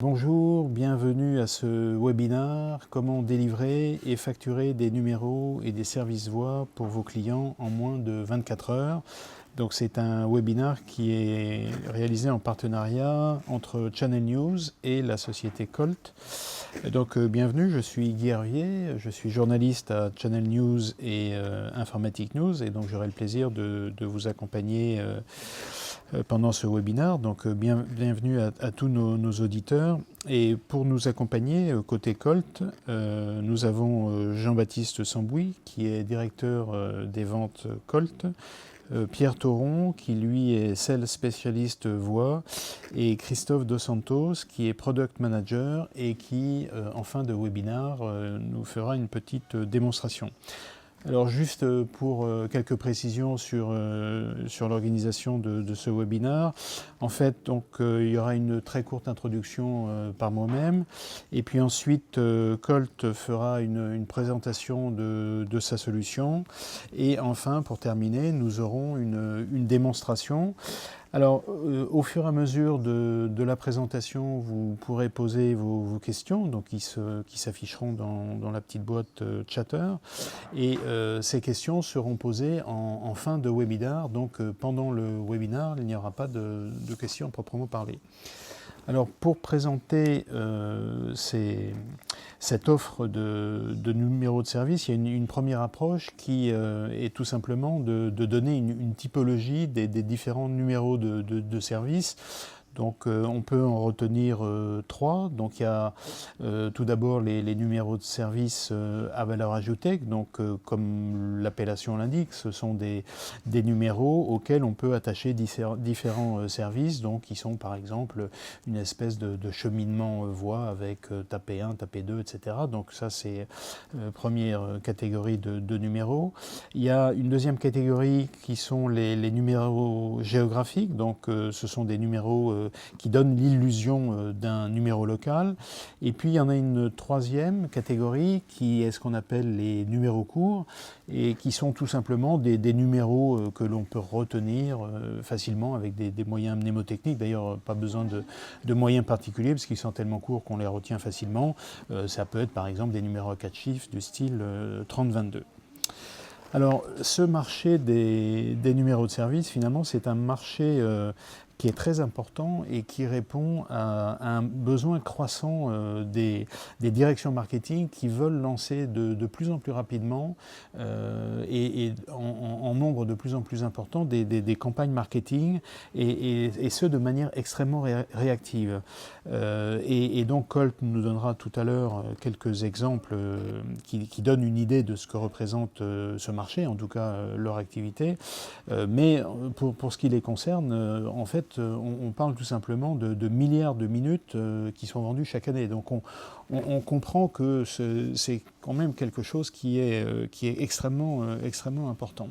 Bonjour, bienvenue à ce webinaire « Comment délivrer et facturer des numéros et des services voix pour vos clients en moins de 24 heures ». Donc c'est un webinaire qui est réalisé en partenariat entre Channel News et la société Colt. Donc bienvenue, je suis Guy Hervier, je suis journaliste à Channel News et Informatique News, et donc j'aurai le plaisir de vous accompagner pendant ce webinaire. Donc bienvenue à tous nos auditeurs. Et pour nous accompagner, côté Colt, nous avons Jean-Baptiste Sambouis, qui est directeur des ventes Colt, Pierre Thoron, qui lui est sales spécialiste voix, et Christophe Dos Santos, qui est product manager et qui, en fin de webinaire, nous fera une petite démonstration. Alors juste pour quelques précisions sur l'organisation de ce webinaire. En fait, donc, il y aura une très courte introduction par moi-même, et puis ensuite Colt fera une présentation de sa solution, et enfin pour terminer nous aurons une démonstration. Alors, au fur et à mesure de la présentation, vous pourrez poser vos questions, donc qui s'afficheront dans la petite boîte Chatter. Et ces questions seront posées en fin de webinaire. Donc, pendant le webinaire, il n'y aura pas de questions proprement parler. Alors, pour présenter cette offre de numéros de service, il y a une première approche qui est tout simplement de donner une typologie des différents numéros de service. Donc on peut en retenir trois. Donc il y a tout d'abord les numéros de service à valeur ajoutée. Donc comme l'appellation l'indique, ce sont des numéros auxquels on peut attacher différents services. Donc qui sont par exemple une espèce de cheminement voix avec tapé 1, tapé 2, etc. Donc ça c'est première catégorie de numéros. Il y a une deuxième catégorie qui sont les numéros géographiques. Donc ce sont des numéros qui donne l'illusion d'un numéro local. Et puis il y en a une troisième catégorie qui est ce qu'on appelle les numéros courts, et qui sont tout simplement des numéros que l'on peut retenir facilement avec des moyens mnémotechniques. D'ailleurs, pas besoin de moyens particuliers parce qu'ils sont tellement courts qu'on les retient facilement. Ça peut être par exemple des numéros à 4 chiffres du style 3022. Alors, ce marché des numéros de service, finalement, c'est un marché qui est très important et qui répond à un besoin croissant des directions marketing qui veulent lancer de plus en plus rapidement et en nombre de plus en plus important des campagnes marketing, et ce de manière extrêmement réactive. Et donc Colt nous donnera tout à l'heure quelques exemples qui donnent une idée de ce que représente ce marché, en tout cas leur activité. Mais pour ce qui les concerne, en fait, on parle tout simplement de milliards de minutes qui sont vendues chaque année. Donc on comprend que c'est quand même quelque chose qui est extrêmement important.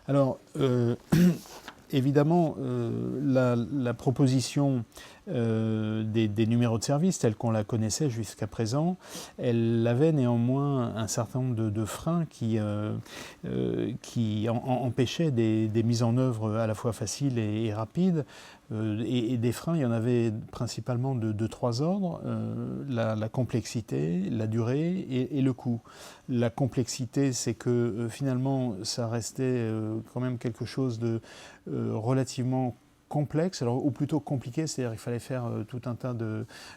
Alors, évidemment, la proposition des numéros de service tels qu'on la connaissait jusqu'à présent, elle avait néanmoins un certain nombre de freins qui empêchaient des mises en œuvre à la fois faciles et rapides. Et des freins, il y en avait principalement de trois ordres, la complexité, la durée et le coût. La complexité, c'est que finalement, ça restait quand même quelque chose de relativement complexe, alors, ou plutôt compliqué, c'est-à-dire qu'il fallait faire tout un tas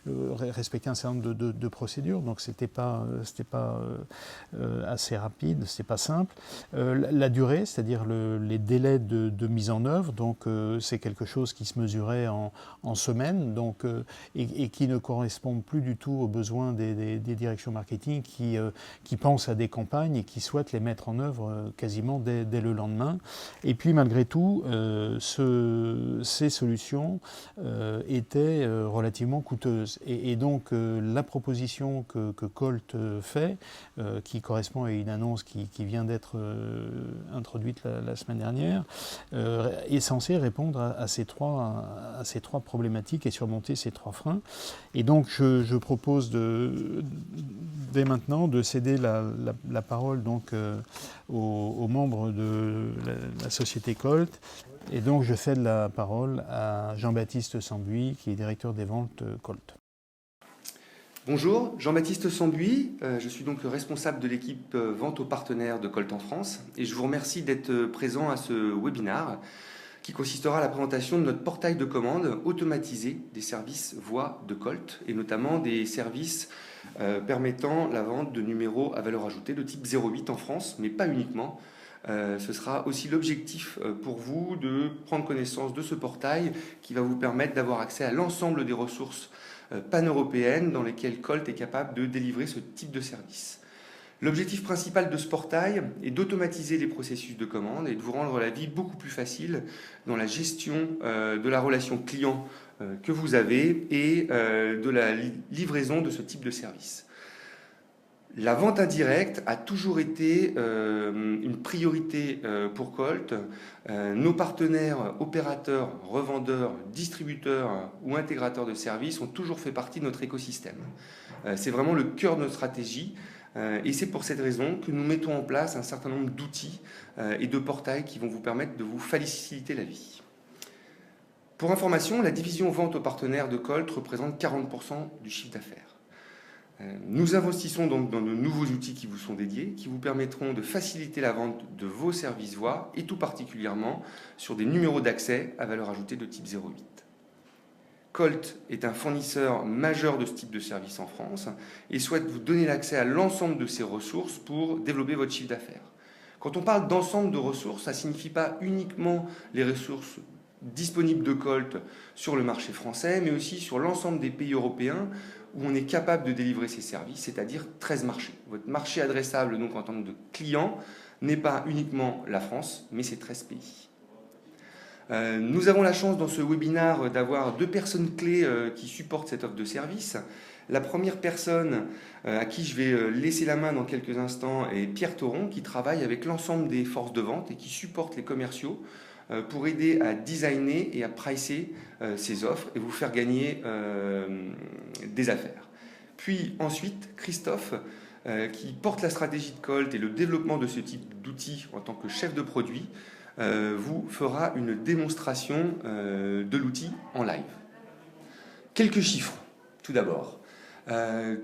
respecter un certain nombre de procédures, donc c'était pas assez rapide, c'était pas simple. La durée, c'est-à-dire les délais de mise en œuvre, donc c'est quelque chose qui se mesurait en semaines, donc et qui ne correspond plus du tout aux besoins des directions marketing qui pensent à des campagnes et qui souhaitent les mettre en œuvre quasiment dès le lendemain. Et puis malgré tout, ces solutions étaient relativement coûteuses. Et donc la proposition que Colt fait, qui correspond à une annonce qui vient d'être introduite la semaine dernière, est censée répondre à ces trois problématiques et surmonter ces trois freins. Et donc je propose dès maintenant de céder la parole donc, aux membres de la société Colt. Et donc je cède la parole à Jean-Baptiste Sambouis, qui est directeur des ventes Colt. Bonjour, Jean-Baptiste Sambuy, je suis donc le responsable de l'équipe vente aux partenaires de Colt en France et je vous remercie d'être présent à ce webinaire qui consistera à la présentation de notre portail de commande automatisé des services voix de Colt et notamment des services permettant la vente de numéros à valeur ajoutée de type 08 en France, mais pas uniquement. Ce sera aussi l'objectif pour vous de prendre connaissance de ce portail qui va vous permettre d'avoir accès à l'ensemble des ressources pan-européennes dans lesquelles Colt est capable de délivrer ce type de service. L'objectif principal de ce portail est d'automatiser les processus de commande et de vous rendre la vie beaucoup plus facile dans la gestion de la relation client que vous avez et de la livraison de ce type de service. La vente indirecte a toujours été une priorité pour Colt. Nos partenaires, opérateurs, revendeurs, distributeurs ou intégrateurs de services ont toujours fait partie de notre écosystème. C'est vraiment le cœur de notre stratégie et c'est pour cette raison que nous mettons en place un certain nombre d'outils et de portails qui vont vous permettre de vous faciliter la vie. Pour information, la division vente aux partenaires de Colt représente 40% du chiffre d'affaires. Nous investissons donc dans de nouveaux outils qui vous sont dédiés, qui vous permettront de faciliter la vente de vos services voix et tout particulièrement sur des numéros d'accès à valeur ajoutée de type 08. Colt est un fournisseur majeur de ce type de service en France et souhaite vous donner l'accès à l'ensemble de ces ressources pour développer votre chiffre d'affaires. Quand on parle d'ensemble de ressources, ça ne signifie pas uniquement les ressources disponibles de Colt sur le marché français, mais aussi sur l'ensemble des pays européens où on est capable de délivrer ces services, c'est-à-dire 13 marchés. Votre marché adressable donc en tant que client n'est pas uniquement la France, mais c'est 13 pays. Nous avons la chance dans ce webinaire d'avoir deux personnes clés qui supportent cette offre de service. La première personne à qui je vais laisser la main dans quelques instants est Pierre Thoron, qui travaille avec l'ensemble des forces de vente et qui supporte les commerciaux pour aider à designer et à pricer ces offres et vous faire gagner des affaires. Puis ensuite, Christophe, qui porte la stratégie de Colt et le développement de ce type d'outils en tant que chef de produit, vous fera une démonstration de l'outil en live. Quelques chiffres, tout d'abord.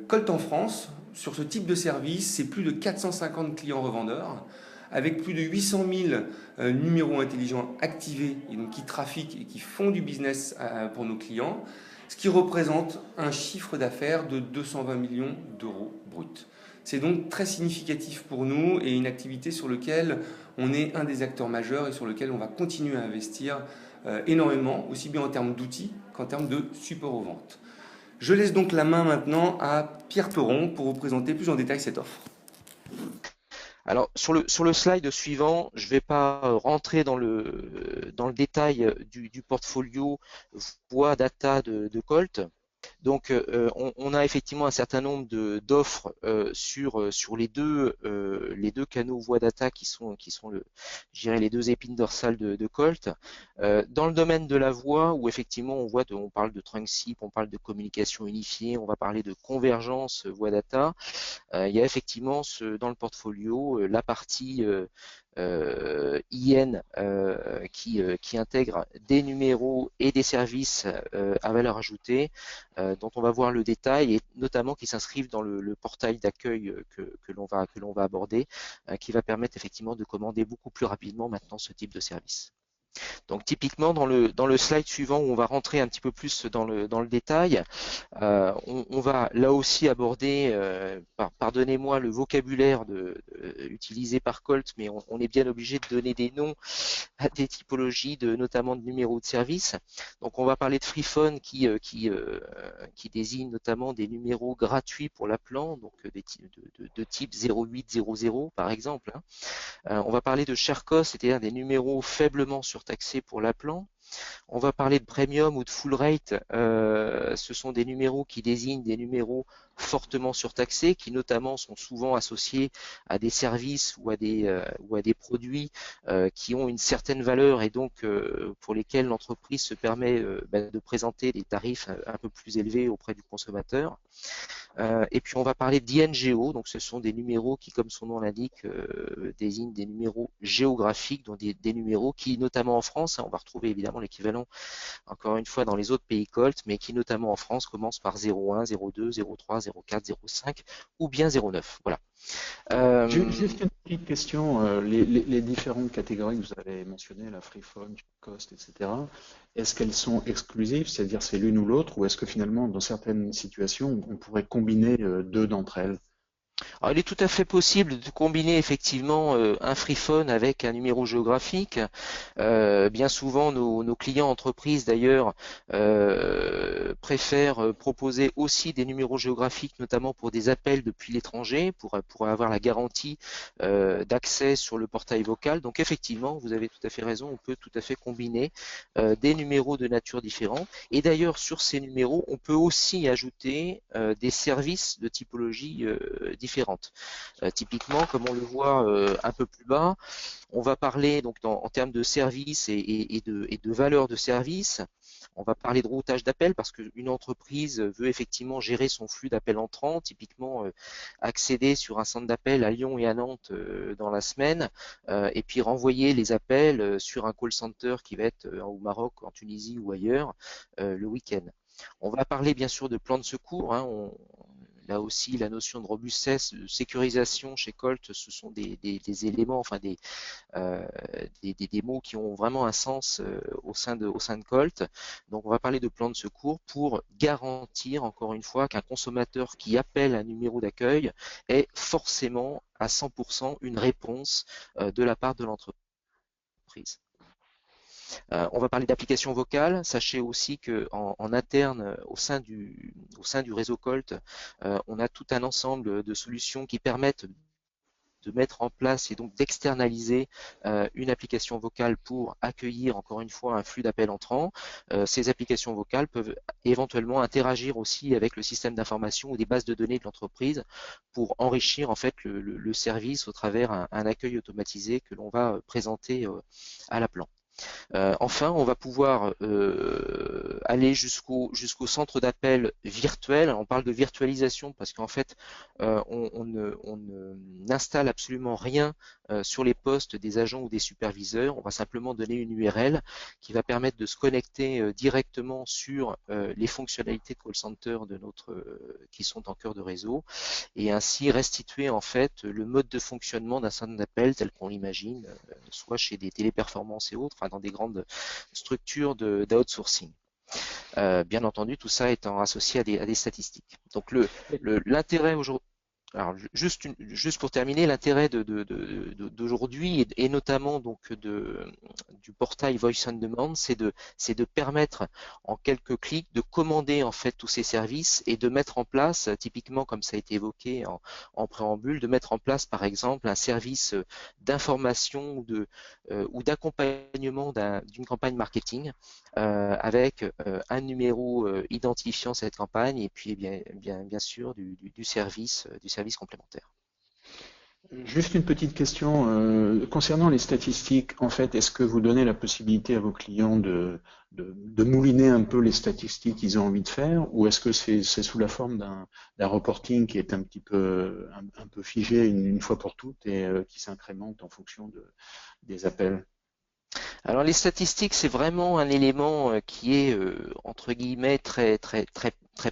Colt en France, sur ce type de service, c'est plus de 450 clients revendeurs, avec plus de 800 000 numéros intelligents activés et donc qui trafiquent et qui font du business pour nos clients, ce qui représente un chiffre d'affaires de 220 millions d'euros bruts. C'est donc très significatif pour nous et une activité sur laquelle on est un des acteurs majeurs et sur lequel on va continuer à investir énormément, aussi bien en termes d'outils qu'en termes de support aux ventes. Je laisse donc la main maintenant à Pierre Thoron pour vous présenter plus en détail cette offre. Alors, sur le slide suivant, je ne vais pas rentrer dans le détail du portfolio voix data de Colt. Donc, on a effectivement un certain nombre d'offres sur les deux canaux voix data qui sont je dirais, les deux épines dorsales de Colt. Dans le domaine de la voix, où effectivement on parle de trunk SIP, on parle de communication unifiée, on va parler de convergence voix data. Il y a effectivement dans le portfolio la partie IN qui intègre des numéros et des services à valeur ajoutée dont on va voir le détail et notamment qui s'inscrivent dans le portail d'accueil que l'on va aborder qui va permettre effectivement de commander beaucoup plus rapidement maintenant ce type de service. Donc typiquement dans le slide suivant où on va rentrer un petit peu plus dans le détail, on va là aussi aborder, pardonnez-moi le vocabulaire utilisé par Colt, mais on est bien obligé de donner des noms à des typologies notamment de numéros de service. Donc on va parler de Freephone qui désigne notamment des numéros gratuits pour l'appelant, donc de type 0800 par exemple. On va parler de Sharecross, c'est-à-dire des numéros faiblement surtaxés pour l'appelant. On va parler de premium ou de full rate, ce sont des numéros qui désignent des numéros fortement surtaxés, qui notamment sont souvent associés à des services ou à des produits qui ont une certaine valeur et donc pour lesquels l'entreprise se permet de présenter des tarifs un peu plus élevés auprès du consommateur. Et puis on va parler d'INGO, donc ce sont des numéros qui, comme son nom l'indique, désignent des numéros géographiques, donc des numéros qui, notamment en France, on va retrouver évidemment l'équivalent, encore une fois, dans les autres pays Colt, mais qui, notamment en France, commencent par 01, 02, 03, 04, 05 ou bien 09. Voilà. Juste une petite question, les différentes catégories que vous avez mentionnées, la Freephone, Cost, etc., est-ce qu'elles sont exclusives, c'est-à-dire c'est l'une ou l'autre, ou est-ce que finalement, dans certaines situations, on pourrait combiner deux d'entre elles? Alors, il est tout à fait possible de combiner effectivement un Freephone avec un numéro géographique. Bien souvent, nos clients entreprises d'ailleurs préfèrent proposer aussi des numéros géographiques, notamment pour des appels depuis l'étranger, pour avoir la garantie d'accès sur le portail vocal. Donc effectivement, vous avez tout à fait raison, on peut tout à fait combiner des numéros de nature différente. Et d'ailleurs, sur ces numéros, on peut aussi ajouter des services de typologie différentes. Typiquement, comme on le voit un peu plus bas, on va parler donc en termes de services et de valeur de service. On va parler de routage d'appels parce qu'une entreprise veut effectivement gérer son flux d'appels entrants, typiquement accéder sur un centre d'appel à Lyon et à Nantes dans la semaine, et puis renvoyer les appels sur un call center qui va être au Maroc, en Tunisie ou ailleurs le week-end. On va parler bien sûr de plans de secours. Là aussi, la notion de robustesse, de sécurisation chez Colt, ce sont des éléments, enfin des mots qui ont vraiment un sens au sein de Colt. Donc, on va parler de plan de secours pour garantir, encore une fois, qu'un consommateur qui appelle un numéro d'accueil ait forcément à 100% une réponse de la part de l'entreprise. On va parler d'application vocale. Sachez aussi qu'en interne, au sein du réseau Colt, on a tout un ensemble de solutions qui permettent de mettre en place et donc d'externaliser une application vocale pour accueillir encore une fois un flux d'appels entrants. Ces applications vocales peuvent éventuellement interagir aussi avec le système d'information ou des bases de données de l'entreprise pour enrichir en fait le service au travers un accueil automatisé que l'on va présenter à l'appelant. Enfin, on va pouvoir aller jusqu'au centre d'appel virtuel. On parle de virtualisation parce qu'en fait, on n'installe absolument rien sur les postes des agents ou des superviseurs. On va simplement donner une URL qui va permettre de se connecter directement sur les fonctionnalités de call center qui sont en cœur de réseau et ainsi restituer en fait le mode de fonctionnement d'un centre d'appel tel qu'on l'imagine, soit chez des téléperformances et autres, dans des grandes structures d'outsourcing. Bien entendu, tout ça étant associé à des statistiques. Donc l'intérêt aujourd'hui, alors juste pour terminer, l'intérêt d'aujourd'hui et notamment donc du portail Voice on Demand, c'est de permettre en quelques clics de commander en fait tous ces services et de mettre en place, typiquement comme ça a été évoqué en préambule, de mettre en place par exemple un service d'information ou d'accompagnement d'une campagne marketing avec un numéro identifiant cette campagne et puis bien sûr du service complémentaire. Juste une petite question concernant les statistiques. En fait, est-ce que vous donnez la possibilité à vos clients de mouliner un peu les statistiques qu'ils ont envie de faire, ou est-ce que c'est sous la forme d'un reporting qui est un peu figé une fois pour toutes et qui s'incrémente en fonction des appels? Alors les statistiques, c'est vraiment un élément qui est entre guillemets très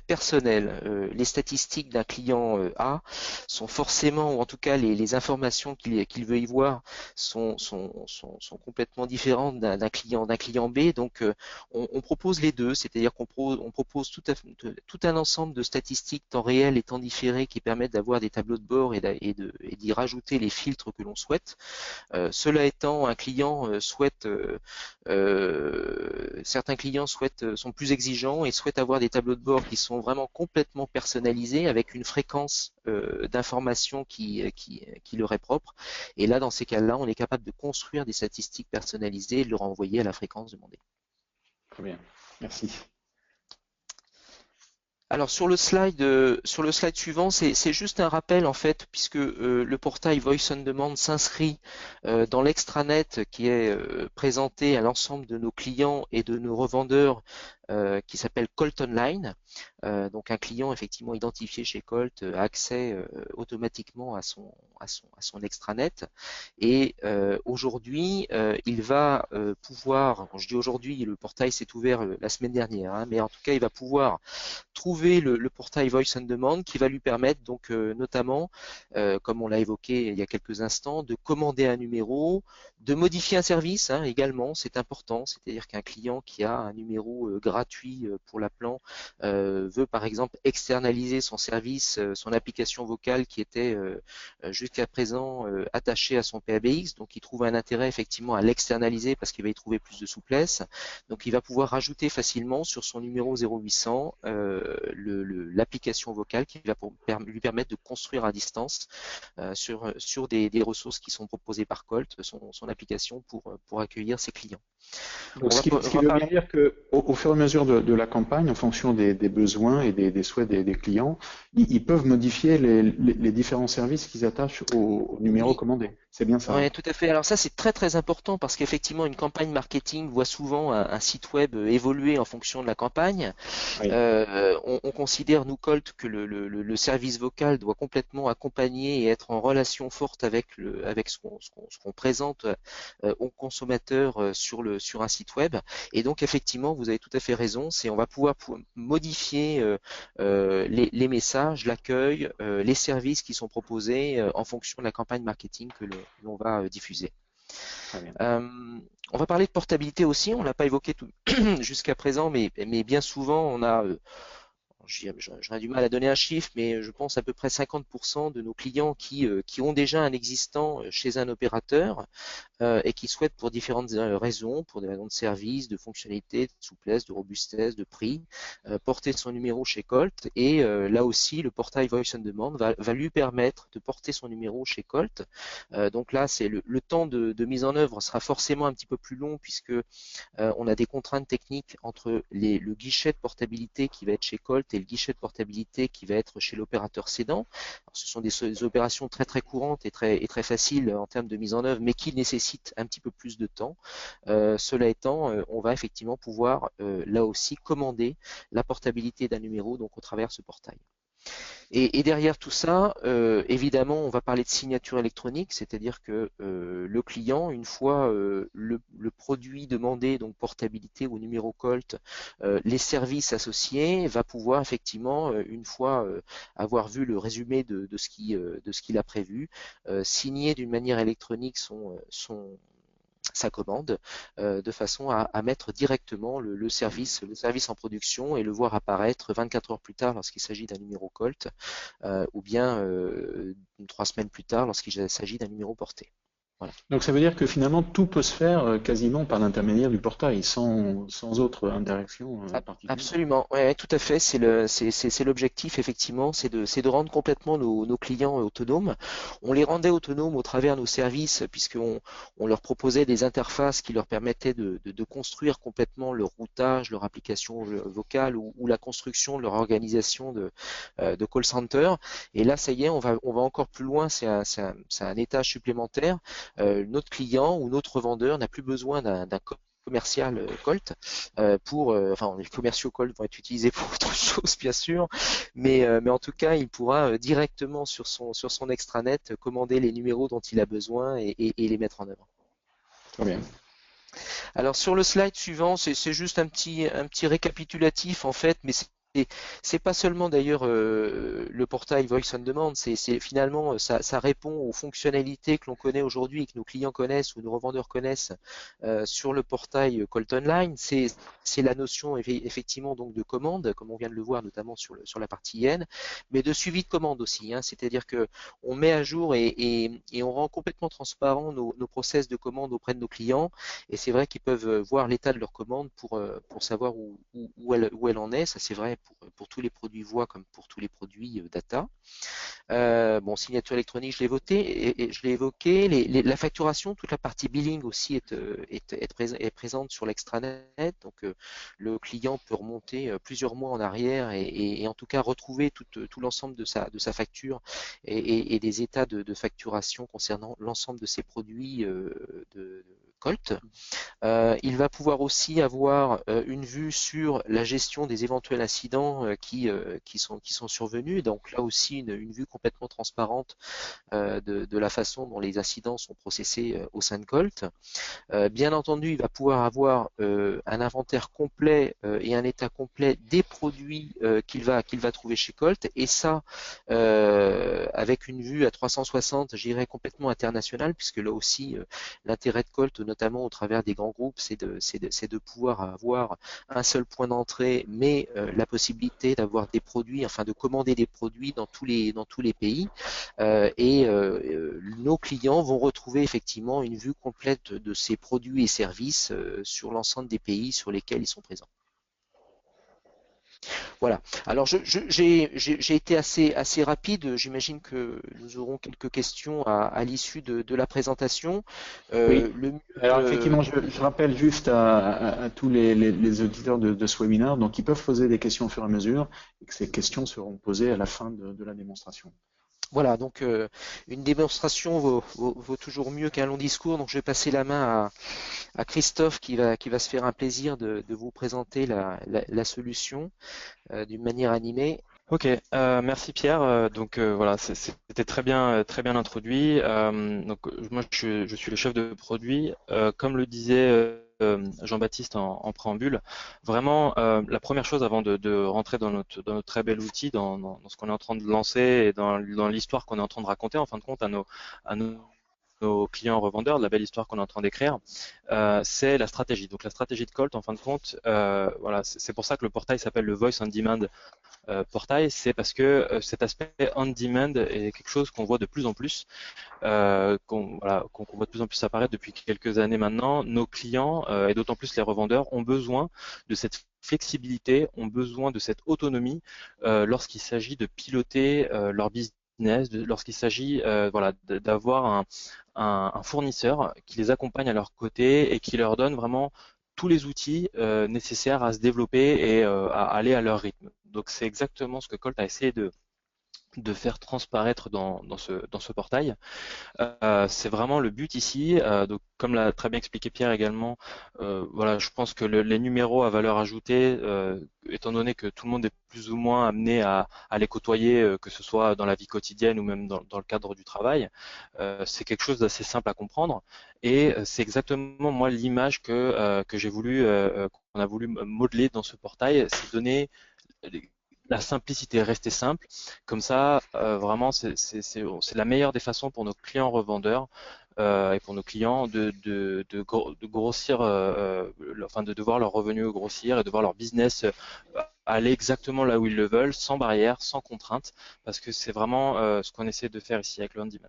personnel. Les statistiques d'un client A sont forcément, ou en tout cas les informations qu'il veut y voir sont complètement différentes d'un client B. Donc on propose les deux, c'est-à-dire qu'on propose tout un ensemble de statistiques temps réel et temps différé qui permettent d'avoir des tableaux de bord et d'y rajouter les filtres que l'on souhaite. Cela étant, un client certains clients sont plus exigeants et souhaitent avoir des tableaux de bord qui sont vraiment complètement personnalisés avec une fréquence d'information qui leur est propre. Et là, dans ces cas-là, on est capable de construire des statistiques personnalisées et de le renvoyer à la fréquence demandée. Très bien, merci. Alors sur le slide suivant, c'est juste un rappel en fait, puisque le portail Voice on Demand s'inscrit dans l'extranet qui est présenté à l'ensemble de nos clients et de nos revendeurs qui s'appelle Colt Online. Donc un client effectivement identifié chez Colt a accès automatiquement à son extranet. Et aujourd'hui, il va pouvoir, je dis aujourd'hui, le portail s'est ouvert la semaine dernière, hein, mais en tout cas, il va pouvoir trouver le portail Voice on Demand qui va lui permettre donc notamment, comme on l'a évoqué il y a quelques instants, de commander un numéro, de modifier un service hein, également, c'est important, c'est-à-dire qu'un client qui a un numéro gratuit pour l'appelant veut par exemple externaliser son service, son application vocale qui était jusqu'à présent attachée à son PABX, donc il trouve un intérêt effectivement à l'externaliser parce qu'il va y trouver plus de souplesse, donc il va pouvoir rajouter facilement sur son numéro 0800 l'application vocale qui va lui permettre de construire à distance sur des ressources qui sont proposées par Colt, son application pour accueillir ses clients. Donc, ce qui veut bien dire qu'au fur et à mesure de la campagne, en fonction des besoins et des souhaits des clients, ils peuvent modifier les différents services qu'ils attachent au numéro commandé. C'est bien ça? Oui, tout à fait. Alors ça, c'est très très important parce qu'effectivement, une campagne marketing voit souvent un site web évoluer en fonction de la campagne. Oui. On considère, nous, Colt, que le service vocal doit complètement accompagner et être en relation forte avec ce qu'on présente aux consommateurs sur un site web. Et donc, effectivement, vous avez tout à fait raison, on va pouvoir modifier les messages, l'accueil, les services qui sont proposés en fonction de la campagne marketing que l'on va diffuser. On va parler de portabilité aussi, on ne l'a pas évoqué jusqu'à présent, mais bien souvent on a, j'aurais du mal à donner un chiffre, mais je pense à peu près 50% de nos clients qui ont déjà un existant chez un opérateur et qui souhaitent pour différentes raisons, pour des raisons de service, de fonctionnalité, de souplesse, de robustesse, de prix, porter son numéro chez Colt. Et là aussi, le portail Voice on Demand va lui permettre de porter son numéro chez Colt. Donc là, c'est le temps de mise en œuvre sera forcément un petit peu plus long puisque on a des contraintes techniques entre le guichet de portabilité qui va être chez Colt et le guichet de portabilité qui va être chez l'opérateur cédant. Alors, ce sont des opérations très très courantes et très faciles en termes de mise en œuvre, mais qui nécessitent un petit peu plus de temps. Cela étant, on va effectivement pouvoir là aussi commander la portabilité d'un numéro donc au travers de ce portail. Et derrière tout ça, évidemment, on va parler de signature électronique, c'est-à-dire que le client, une fois le produit demandé, donc portabilité ou numéro Colt, les services associés, va pouvoir effectivement, une fois avoir vu le résumé de ce qu'il a prévu, signer d'une manière électronique sa commande de façon à mettre directement le service en production et le voir apparaître 24 heures plus tard lorsqu'il s'agit d'un numéro Colt ou bien 3 semaines plus tard lorsqu'il s'agit d'un numéro porté. Voilà. Donc ça veut dire que finalement tout peut se faire quasiment par l'intermédiaire du portail, sans autre interaction particulière. Absolument, ouais, tout à fait. C'est l'objectif effectivement, c'est de rendre complètement nos clients autonomes. On les rendait autonomes au travers de nos services puisqu'on leur proposait des interfaces qui leur permettaient de construire complètement leur routage, leur application vocale ou la construction de leur organisation de call center. Et là, ça y est, on va encore plus loin. C'est un étage supplémentaire. Notre client ou notre vendeur n'a plus besoin d'un commercial Colt enfin les commerciaux Colt vont être utilisés pour autre chose bien sûr, mais en tout cas il pourra directement sur son extranet commander les numéros dont il a besoin et les mettre en œuvre. Très bien. Alors sur le slide suivant, c'est juste un petit récapitulatif en fait, mais c'est pas seulement d'ailleurs le portail Voice on Demand, c'est finalement ça répond aux fonctionnalités que l'on connaît aujourd'hui et que nos clients connaissent ou nos revendeurs connaissent sur le portail Colt Online. C'est la notion effectivement donc de commande, comme on vient de le voir notamment sur la partie IN, mais de suivi de commande aussi. Hein, c'est-à-dire que on met à jour et on rend complètement transparent nos process de commande auprès de nos clients. Et c'est vrai qu'ils peuvent voir l'état de leur commande pour savoir où elle en est. Ça c'est vrai pour tous les produits voix comme pour tous les produits data. Bon, signature électronique, je l'ai évoqué. La facturation, toute la partie billing aussi est présente sur l'extranet. Donc le client peut remonter plusieurs mois en arrière et en tout cas retrouver tout l'ensemble de sa facture et des états de facturation concernant l'ensemble de ses produits Colt. Il va pouvoir aussi avoir une vue sur la gestion des éventuels incidents qui sont survenus. Donc là aussi une vue complètement transparente de la façon dont les incidents sont processés au sein de Colt. Bien entendu, il va pouvoir avoir un inventaire complet et un état complet des produits qu'il va trouver chez Colt, et ça avec une vue à 360, je dirais complètement internationale, puisque là aussi l'intérêt de Colt, notamment au travers des grands groupes, c'est de pouvoir avoir un seul point d'entrée, mais la possibilité d'avoir des produits, enfin de commander des produits dans tous les pays, et nos clients vont retrouver effectivement une vue complète de ces produits et services sur l'ensemble des pays sur lesquels ils sont présents. Voilà. Alors j'ai été assez rapide. J'imagine que nous aurons quelques questions à l'issue de la présentation. Oui. Le mieux, Alors effectivement, je rappelle juste à tous les auditeurs de ce webinaire, donc ils peuvent poser des questions au fur et à mesure et que ces questions seront posées à la fin de la démonstration. Voilà, donc une démonstration vaut toujours mieux qu'un long discours. Donc je vais passer la main à Christophe qui va se faire un plaisir de vous présenter la solution d'une manière animée. Ok, merci Pierre. Donc voilà, c'était très bien introduit. Moi, je suis le chef de produit. Comme le disait Jean-Baptiste en préambule, vraiment la première chose avant de rentrer dans notre très bel outil, dans ce qu'on est en train de lancer et dans l'histoire qu'on est en train de raconter, en fin de compte, nos clients revendeurs, de la belle histoire qu'on est en train d'écrire, c'est la stratégie. Donc la stratégie de Colt, en fin de compte, voilà, c'est pour ça que le portail s'appelle le Voice on Demand portail, c'est parce que cet aspect on-demand est quelque chose qu'on voit de plus en plus, qu'on voit de plus en plus apparaître depuis quelques années maintenant. Nos clients, et d'autant plus les revendeurs, ont besoin de cette flexibilité, ont besoin de cette autonomie lorsqu'il s'agit de piloter leur business, lorsqu'il s'agit voilà, d'avoir un fournisseur qui les accompagne à leur côté et qui leur donne vraiment tous les outils nécessaires à se développer et à aller à leur rythme. Donc c'est exactement ce que Colt a essayé de faire transparaître dans ce portail. C'est vraiment le but ici. Donc, comme l'a très bien expliqué Pierre également, voilà, je pense que les numéros à valeur ajoutée, étant donné que tout le monde est plus ou moins amené à les côtoyer, que ce soit dans la vie quotidienne ou même dans le cadre du travail, c'est quelque chose d'assez simple à comprendre. Et c'est exactement moi l'image que j'ai voulu, qu'on a voulu modeler dans ce portail, c'est donner la simplicité, rester simple. Comme ça, vraiment, c'est la meilleure des façons pour nos clients revendeurs et pour nos clients de grossir, enfin de voir leur revenu grossir et de voir leur business aller exactement là où ils le veulent, sans barrière, sans contrainte, parce que c'est vraiment ce qu'on essaie de faire ici avec le on-demand.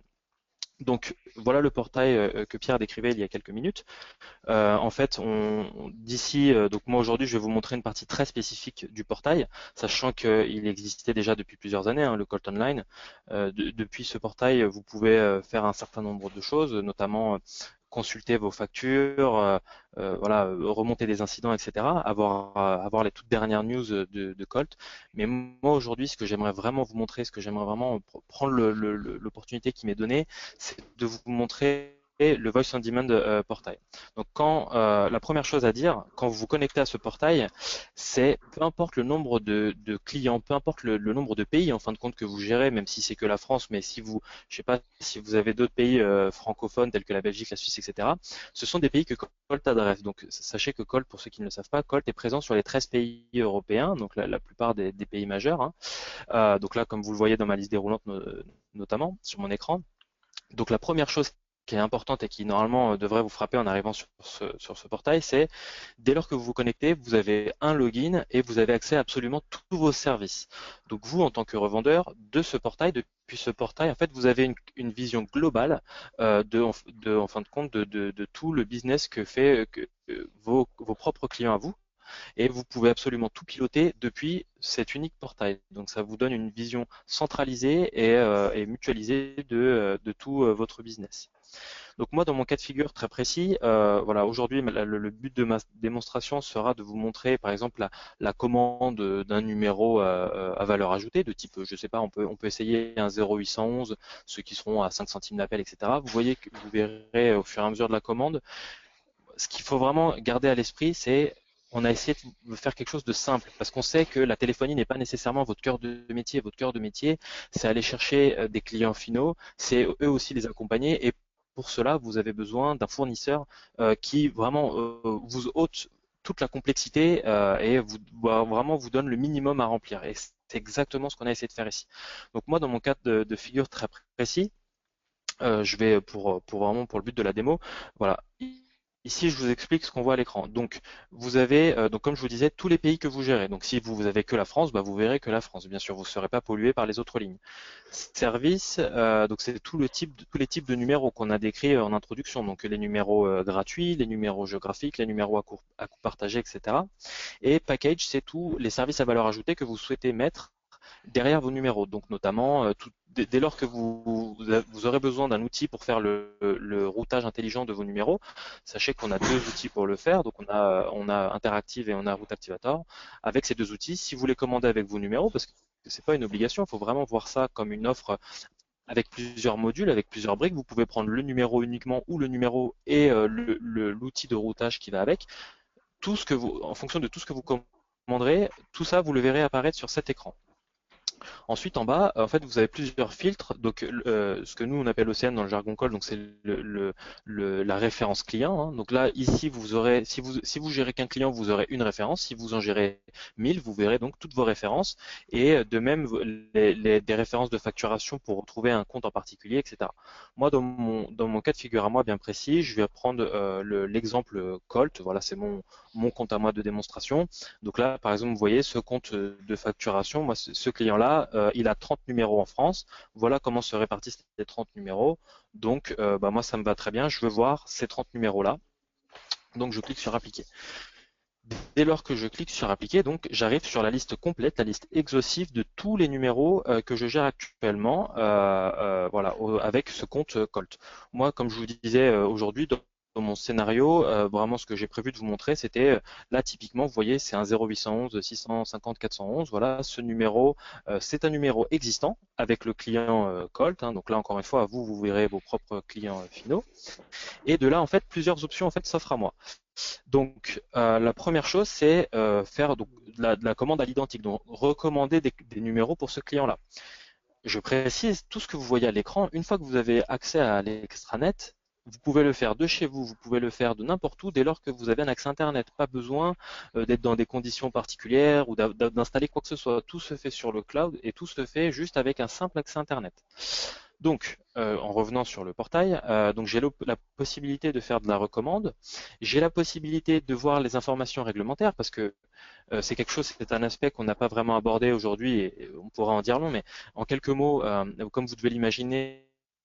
Donc voilà le portail que Pierre décrivait il y a quelques minutes. En fait, d'ici, donc moi aujourd'hui, je vais vous montrer une partie très spécifique du portail, sachant qu'il existait déjà depuis plusieurs années, hein, le Colt Online. Depuis ce portail, vous pouvez faire un certain nombre de choses, notamment consulter vos factures, voilà, remonter des incidents, etc., avoir les toutes dernières news de Colt. Mais moi aujourd'hui, ce que j'aimerais vraiment vous montrer, ce que j'aimerais vraiment prendre l'opportunité qui m'est donnée, c'est de vous montrer le Voice on Demand portail. Donc la première chose à dire, quand vous vous connectez à ce portail, c'est peu importe le nombre de clients, peu importe le nombre de pays en fin de compte que vous gérez, même si c'est que la France, mais si vous, je sais pas, si vous avez d'autres pays francophones tels que la Belgique, la Suisse, etc., ce sont des pays que Colt adresse. Donc sachez que Colt, pour ceux qui ne le savent pas, Colt est présent sur les 13 pays européens, donc la plupart des pays majeurs. Hein. Donc là, comme vous le voyez dans ma liste déroulante notamment sur mon écran. Donc la première chose qui est importante et qui normalement devrait vous frapper en arrivant sur ce portail, c'est dès lors que vous vous connectez, vous avez un login et vous avez accès à absolument tous vos services. Donc vous, en tant que revendeur de ce portail, depuis ce portail, en fait, vous avez une vision globale en fin de compte de tout le business que fait vos propres clients à vous. Et vous pouvez absolument tout piloter depuis cet unique portail. Donc ça vous donne une vision centralisée et mutualisée de tout votre business. Donc moi, dans mon cas de figure très précis, voilà, aujourd'hui, le but de ma démonstration sera de vous montrer, par exemple, la commande d'un numéro à valeur ajoutée, de type, je sais pas, on peut essayer un 0811, ceux qui seront à 5 centimes d'appel, etc. Vous voyez que vous verrez au fur et à mesure de la commande ce qu'il faut vraiment garder à l'esprit, c'est on a essayé de faire quelque chose de simple parce qu'on sait que la téléphonie n'est pas nécessairement votre cœur de métier. Votre cœur de métier, c'est aller chercher des clients finaux, c'est eux aussi les accompagner et pour cela, vous avez besoin d'un fournisseur qui vraiment vous ôte toute la complexité et vraiment vous donne le minimum à remplir. Et c'est exactement ce qu'on a essayé de faire ici. Donc moi, dans mon cas de figure très précis, je vais vraiment pour le but de la démo. Voilà. Ici, je vous explique ce qu'on voit à l'écran. Donc, vous avez, donc comme je vous disais, tous les pays que vous gérez. Donc, si vous avez que la France, bah, vous verrez que la France. Bien sûr, vous ne serez pas pollué par les autres lignes. Service, donc c'est tous les types de numéros qu'on a décrits en introduction. Donc, les numéros gratuits, les numéros géographiques, les numéros à coût partagé, etc. Et package, c'est tous les services à valeur ajoutée que vous souhaitez mettre derrière vos numéros. Donc notamment, dès lors que vous aurez besoin d'un outil pour faire le routage intelligent de vos numéros, sachez qu'on a deux outils pour le faire. Donc on a Interactive et on a Route Activator. Avec ces deux outils, si vous les commandez avec vos numéros, parce que c'est pas une obligation, il faut vraiment voir ça comme une offre avec plusieurs modules, avec plusieurs briques. Vous pouvez prendre le numéro uniquement ou le numéro et l'outil de routage qui va avec. En fonction de tout ce que vous commanderez, tout ça, vous le verrez apparaître sur cet écran. Ensuite, en bas, en fait, vous avez plusieurs filtres. Donc, ce que nous on appelle OCN dans le jargon call, donc c'est la référence client. Hein. Donc là, ici, vous aurez, si vous gérez qu'un client, vous aurez une référence. Si vous en gérez 1000, vous verrez donc toutes vos références et de même des références de facturation pour retrouver un compte en particulier, etc. Moi, dans mon cas de figure à moi bien précis, je vais prendre l'exemple Colt. Voilà, c'est mon compte à moi de démonstration. Donc là, par exemple, vous voyez ce compte de facturation. Moi, ce client-là, il a 30 numéros en France. Voilà comment se répartissent les 30 numéros. Donc, moi, ça me va très bien. Je veux voir ces 30 numéros-là. Donc, je clique sur appliquer. Dès lors que je clique sur appliquer, donc j'arrive sur la liste complète, la liste exhaustive de tous les numéros que je gère actuellement, voilà, avec ce compte Colt. Moi, comme je vous disais aujourd'hui, dans mon scénario, vraiment ce que j'ai prévu de vous montrer, c'était là typiquement, vous voyez, c'est un 0811 650 411. Voilà, ce numéro, c'est un numéro existant avec le client Colt. Hein, donc là, encore une fois, vous verrez vos propres clients finaux. Et de là, en fait, plusieurs options en fait s'offrent à moi. Donc, la première chose, c'est faire donc, de la commande à l'identique, donc recommander des numéros pour ce client-là. Je précise, tout ce que vous voyez à l'écran, une fois que vous avez accès à l'extranet, vous pouvez le faire de chez vous, vous pouvez le faire de n'importe où dès lors que vous avez un accès Internet. Pas besoin d'être dans des conditions particulières ou d'installer quoi que ce soit. Tout se fait sur le cloud et tout se fait juste avec un simple accès Internet. Donc, en revenant sur le portail, donc j'ai la possibilité de faire de la recommande. J'ai la possibilité de voir les informations réglementaires parce que c'est quelque chose, c'est un aspect qu'on n'a pas vraiment abordé aujourd'hui et on pourra en dire long, mais en quelques mots, comme vous devez l'imaginer,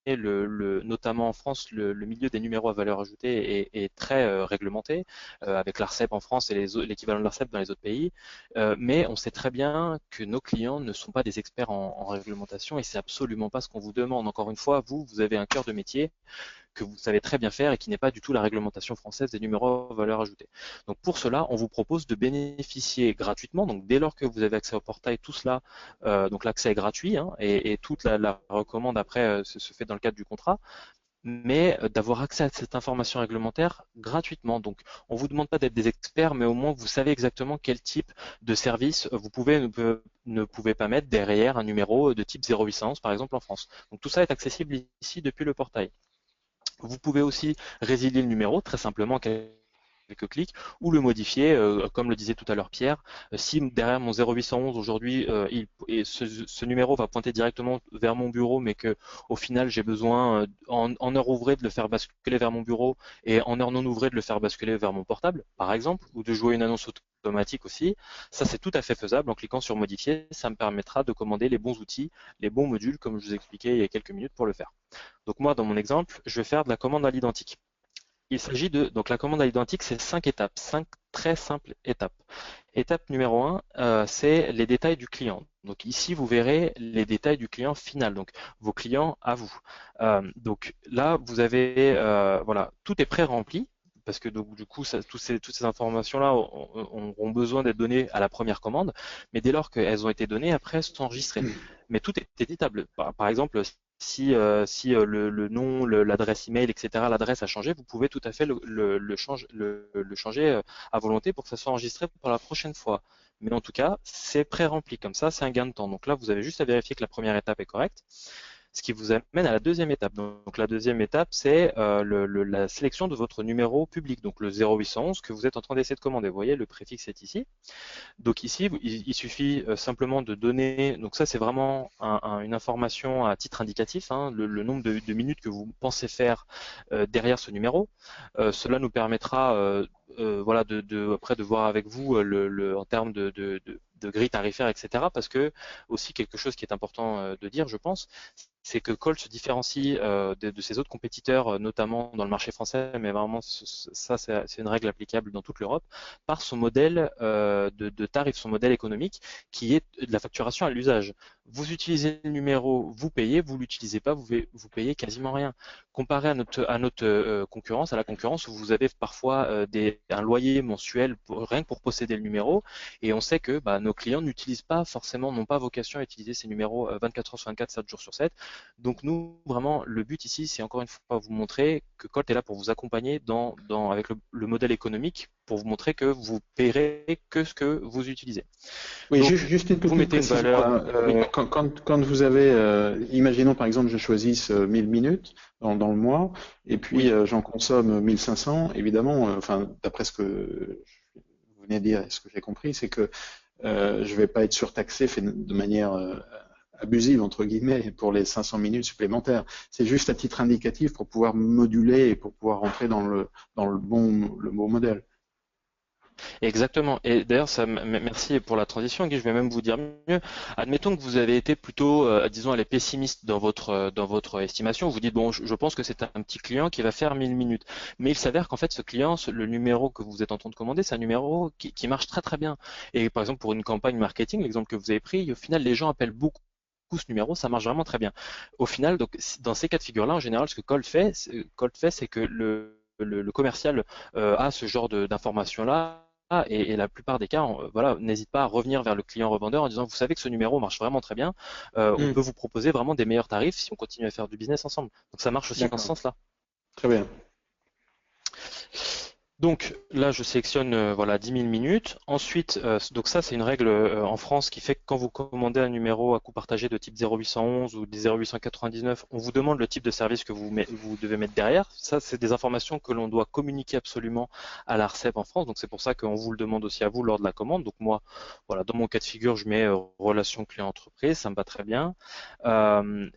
notamment en France, le milieu des numéros à valeur ajoutée est très réglementé, avec l'ARCEP en France et l'équivalent de l'ARCEP dans les autres pays. Mais on sait très bien que nos clients ne sont pas des experts en réglementation et c'est absolument pas ce qu'on vous demande. Encore une fois, vous avez un cœur de métier que vous savez très bien faire et qui n'est pas du tout la réglementation française des numéros à valeur ajoutée. Donc pour cela, on vous propose de bénéficier gratuitement, donc dès lors que vous avez accès au portail, tout cela, donc l'accès est gratuit hein, et toute la recommande après se fait dans le cadre du contrat, mais d'avoir accès à cette information réglementaire gratuitement. Donc on ne vous demande pas d'être des experts, mais au moins vous savez exactement quel type de service vous ne pouvez pas mettre derrière un numéro de type 0811 par exemple en France. Donc tout ça est accessible ici depuis le portail. Vous pouvez aussi résilier le numéro très simplement quelques clics ou le modifier comme le disait tout à l'heure Pierre. Si derrière mon 0811 aujourd'hui ce numéro va pointer directement vers mon bureau mais que au final j'ai besoin en heure ouvrée de le faire basculer vers mon bureau et en heure non ouvrée de le faire basculer vers mon portable par exemple ou de jouer une annonce automatique aussi, ça c'est tout à fait faisable. En cliquant sur modifier, ça me permettra de commander les bons outils, les bons modules comme je vous ai expliqué il y a quelques minutes pour le faire. Donc moi dans mon exemple, je vais faire de la commande à l'identique. Il s'agit donc la commande à l'identique, c'est 5 étapes, 5 très simples étapes. Étape numéro 1, c'est les détails du client. Donc ici, vous verrez les détails du client final, donc vos clients à vous. Donc là, vous avez, voilà, tout est pré-rempli. Parce que donc, du coup, toutes ces informations-là auront besoin d'être données à la première commande, mais dès lors qu'elles ont été données, après, elles sont enregistrées. Mais tout est éditable. Par exemple, le nom, l'adresse email, etc., l'adresse a changé, vous pouvez tout à fait le changer à volonté pour que ça soit enregistré pour la prochaine fois. Mais en tout cas, c'est pré-rempli comme ça, c'est un gain de temps. Donc là, vous avez juste à vérifier que la première étape est correcte. Ce qui vous amène à la deuxième étape. Donc la deuxième étape, c'est la sélection de votre numéro public, donc le 0811 que vous êtes en train d'essayer de commander. Vous voyez, le préfixe est ici. Donc ici, il suffit simplement de donner, donc ça c'est vraiment une information à titre indicatif, hein, le nombre de minutes que vous pensez faire derrière ce numéro. Cela nous permettra voilà, après de voir avec vous en termes de grille tarifaire, etc. Parce que aussi quelque chose qui est important de dire, je pense, c'est que Colt se différencie de ses autres compétiteurs, notamment dans le marché français, mais vraiment ça c'est une règle applicable dans toute l'Europe, par son modèle de tarif, son modèle économique, qui est de la facturation à l'usage. Vous utilisez le numéro, vous payez, vous l'utilisez pas, vous payez quasiment rien. Comparé à notre concurrence, à la concurrence où vous avez parfois un loyer mensuel rien que pour posséder le numéro, et on sait que nos clients n'utilisent pas forcément, n'ont pas vocation à utiliser ces numéros 24 heures sur 24, 7 jours sur 7. Donc nous, vraiment, le but ici, c'est encore une fois vous montrer que Colt est là pour vous accompagner avec le modèle économique, pour vous montrer que vous paierez que ce que vous utilisez. Oui, Donc, juste une vous petite mettez une précision. valeur. Oui. Quand vous avez, imaginons par exemple, je choisisse 1000 minutes dans le mois, et puis Oui. j'en consomme 1500, évidemment, enfin, d'après ce que vous venez de dire et ce que j'ai compris, c'est que je vais pas être surtaxé de manière abusive, entre guillemets, pour les 500 minutes supplémentaires. C'est juste à titre indicatif pour pouvoir moduler et pour pouvoir rentrer dans le bon modèle. Exactement. Et d'ailleurs, merci pour la transition, Guy. Je vais même vous dire mieux. Admettons que vous avez été plutôt, disons, allez, pessimiste dans votre estimation. Vous dites, bon, je pense que c'est un petit client qui va faire 1000 minutes. Mais il s'avère qu'en fait, ce client, le numéro que vous êtes en train de commander, c'est un numéro qui marche très très bien. Et par exemple, pour une campagne marketing, l'exemple que vous avez pris, au final, les gens appellent beaucoup ce numéro, ça marche vraiment très bien. Au final, donc, dans ces cas de figure-là, en général, ce que Colt fait, c'est que le commercial a ce genre d'informations-là. Et la plupart des cas, voilà, n'hésite pas à revenir vers le client revendeur en disant, vous savez que ce numéro marche vraiment très bien, on peut vous proposer vraiment des meilleurs tarifs si on continue à faire du business ensemble. Donc ça marche aussi dans ce sens-là. Très bien. Donc là, je sélectionne voilà 10 000 minutes. Ensuite, donc ça, c'est une règle en France qui fait que quand vous commandez un numéro à coût partagé de type 0811 ou des 0899, on vous demande le type de service que vous devez mettre derrière. Ça, c'est des informations que l'on doit communiquer absolument à l'ARCEP en France. Donc c'est pour ça qu'on vous le demande aussi à vous lors de la commande. Donc moi, voilà, dans mon cas de figure, je mets relation client-entreprise, ça me va très bien.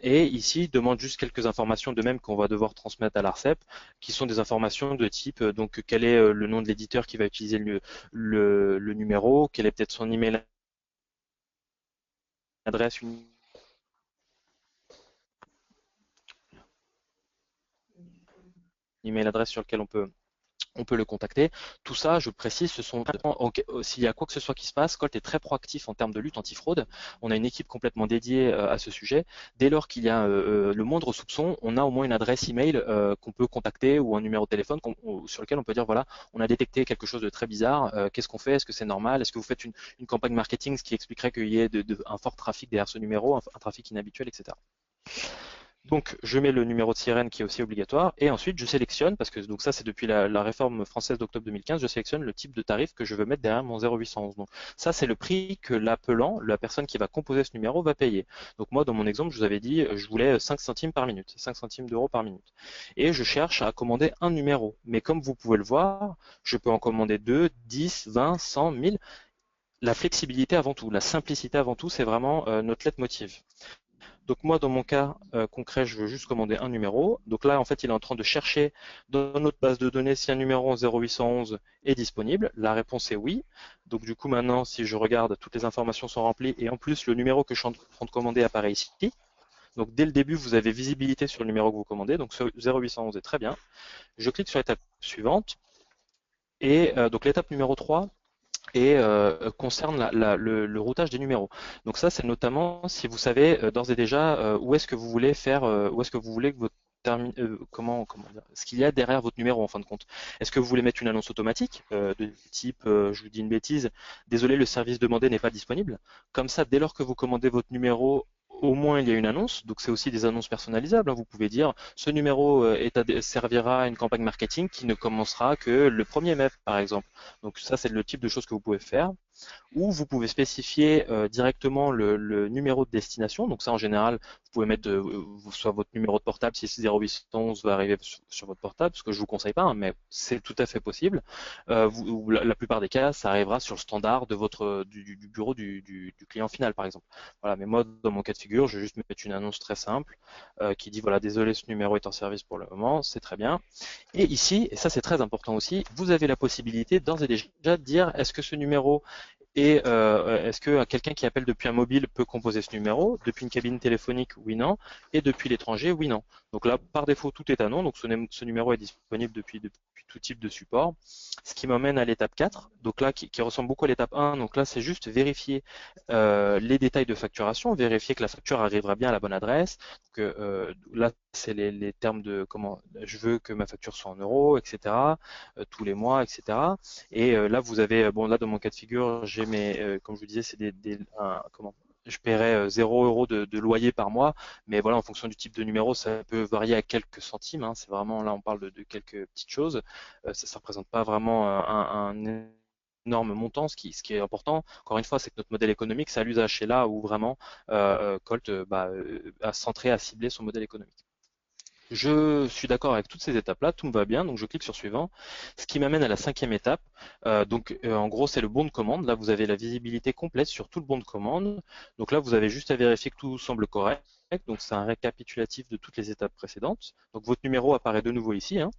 Et ici, il demande juste quelques informations de même qu'on va devoir transmettre à l'ARCEP, qui sont des informations de type donc quel est le nom de l'éditeur qui va utiliser le numéro, quel est peut-être son email adresse, une email adresse sur lequel on peut le contacter. Tout ça, je précise, ce sont s'il y a quoi que ce soit qui se passe, Colt est très proactif en termes de lutte antifraude. On a une équipe complètement dédiée à ce sujet. Dès lors qu'il y a le moindre soupçon, on a au moins une adresse email qu'on peut contacter ou un numéro de téléphone sur lequel on peut dire voilà, on a détecté quelque chose de très bizarre. Qu'est-ce qu'on fait? Est-ce que c'est normal? Est-ce que vous faites une campagne marketing, ce qui expliquerait qu'il y ait un fort trafic derrière ce numéro, un trafic inhabituel, etc. Donc, je mets le numéro de sirène qui est aussi obligatoire et ensuite je sélectionne, parce que donc ça c'est depuis la réforme française d'octobre 2015, je sélectionne le type de tarif que je veux mettre derrière mon 0811. Donc, ça c'est le prix que l'appelant, la personne qui va composer ce numéro, va payer. Donc moi, dans mon exemple, je vous avais dit, je voulais 5 centimes par minute, 5 centimes d'euros par minute. Et je cherche à commander un numéro. Mais comme vous pouvez le voir, je peux en commander 2, 10, 20, 100, 1000. La flexibilité avant tout, la simplicité avant tout, c'est vraiment notre leitmotiv. Donc moi, dans mon cas concret, je veux juste commander un numéro. Donc là, en fait, il est en train de chercher dans notre base de données si un numéro 0811 est disponible. La réponse est oui. Donc du coup, maintenant, si je regarde, toutes les informations sont remplies et en plus, le numéro que je suis en train de commander apparaît ici. Donc dès le début, vous avez visibilité sur le numéro que vous commandez. Donc ce 0811 est très bien. Je clique sur l'étape suivante. Et donc l'étape numéro 3, et concerne le routage des numéros. Donc ça, c'est notamment si vous savez d'ores et déjà où est-ce que vous voulez faire, où est-ce que vous voulez que votre comment dire, ce qu'il y a derrière votre numéro en fin de compte. Est-ce que vous voulez mettre une annonce automatique de type, je vous dis une bêtise, désolé, le service demandé n'est pas disponible. Comme ça, dès lors que vous commandez votre numéro, au moins il y a une annonce, donc c'est aussi des annonces personnalisables, hein. Vous pouvez dire ce numéro servira à une campagne marketing qui ne commencera que le 1er mai par exemple. Donc ça c'est le type de choses que vous pouvez faire. Ou vous pouvez spécifier directement le numéro de destination. Donc ça, en général, vous pouvez mettre soit votre numéro de portable, si c'est 0811 va arriver sur votre portable, ce que je vous conseille pas, hein, mais c'est tout à fait possible. La plupart des cas, ça arrivera sur le standard de du bureau du client final, par exemple. Voilà, mais moi, dans mon cas de figure, je vais juste mettre une annonce très simple qui dit, voilà, désolé, ce numéro est en service pour le moment, c'est très bien. Et ici, et ça c'est très important aussi, vous avez la possibilité d'ores et déjà de dire, est-ce que ce numéro et est-ce que quelqu'un qui appelle depuis un mobile peut composer ce numéro? Depuis une cabine téléphonique, oui, non. Et depuis l'étranger, oui, non. Donc là, par défaut, tout est à non. Donc ce numéro est disponible depuis tout type de support. Ce qui m'emmène à l'étape 4. Donc là, qui ressemble beaucoup à l'étape 1. Donc là, c'est juste vérifier les détails de facturation, vérifier que la facture arrivera bien à la bonne adresse. Donc, là, c'est les termes de comment je veux que ma facture soit en euros, etc. Tous les mois, etc. Et là, vous avez, bon, là, dans mon cas de figure, j'ai mes, comme je vous disais, c'est comment, je paierais 0 euros de loyer par mois, mais voilà, en fonction du type de numéro, ça peut varier à quelques centimes, hein. C'est vraiment, là, on parle de quelques petites choses. Ça ne représente pas vraiment un énorme montant. Ce qui est important, encore une fois, c'est que notre modèle économique, c'est à l'usage. C'est là où vraiment Colt a centré, a ciblé son modèle économique. Je suis d'accord avec toutes ces étapes-là, tout me va bien, donc je clique sur suivant, ce qui m'amène à la 5e étape. En gros, c'est le bon de commande. Là, vous avez la visibilité complète sur tout le bon de commande. Donc là, vous avez juste à vérifier que tout semble correct. Donc c'est un récapitulatif de toutes les étapes précédentes. Donc votre numéro apparaît de nouveau ici, hein.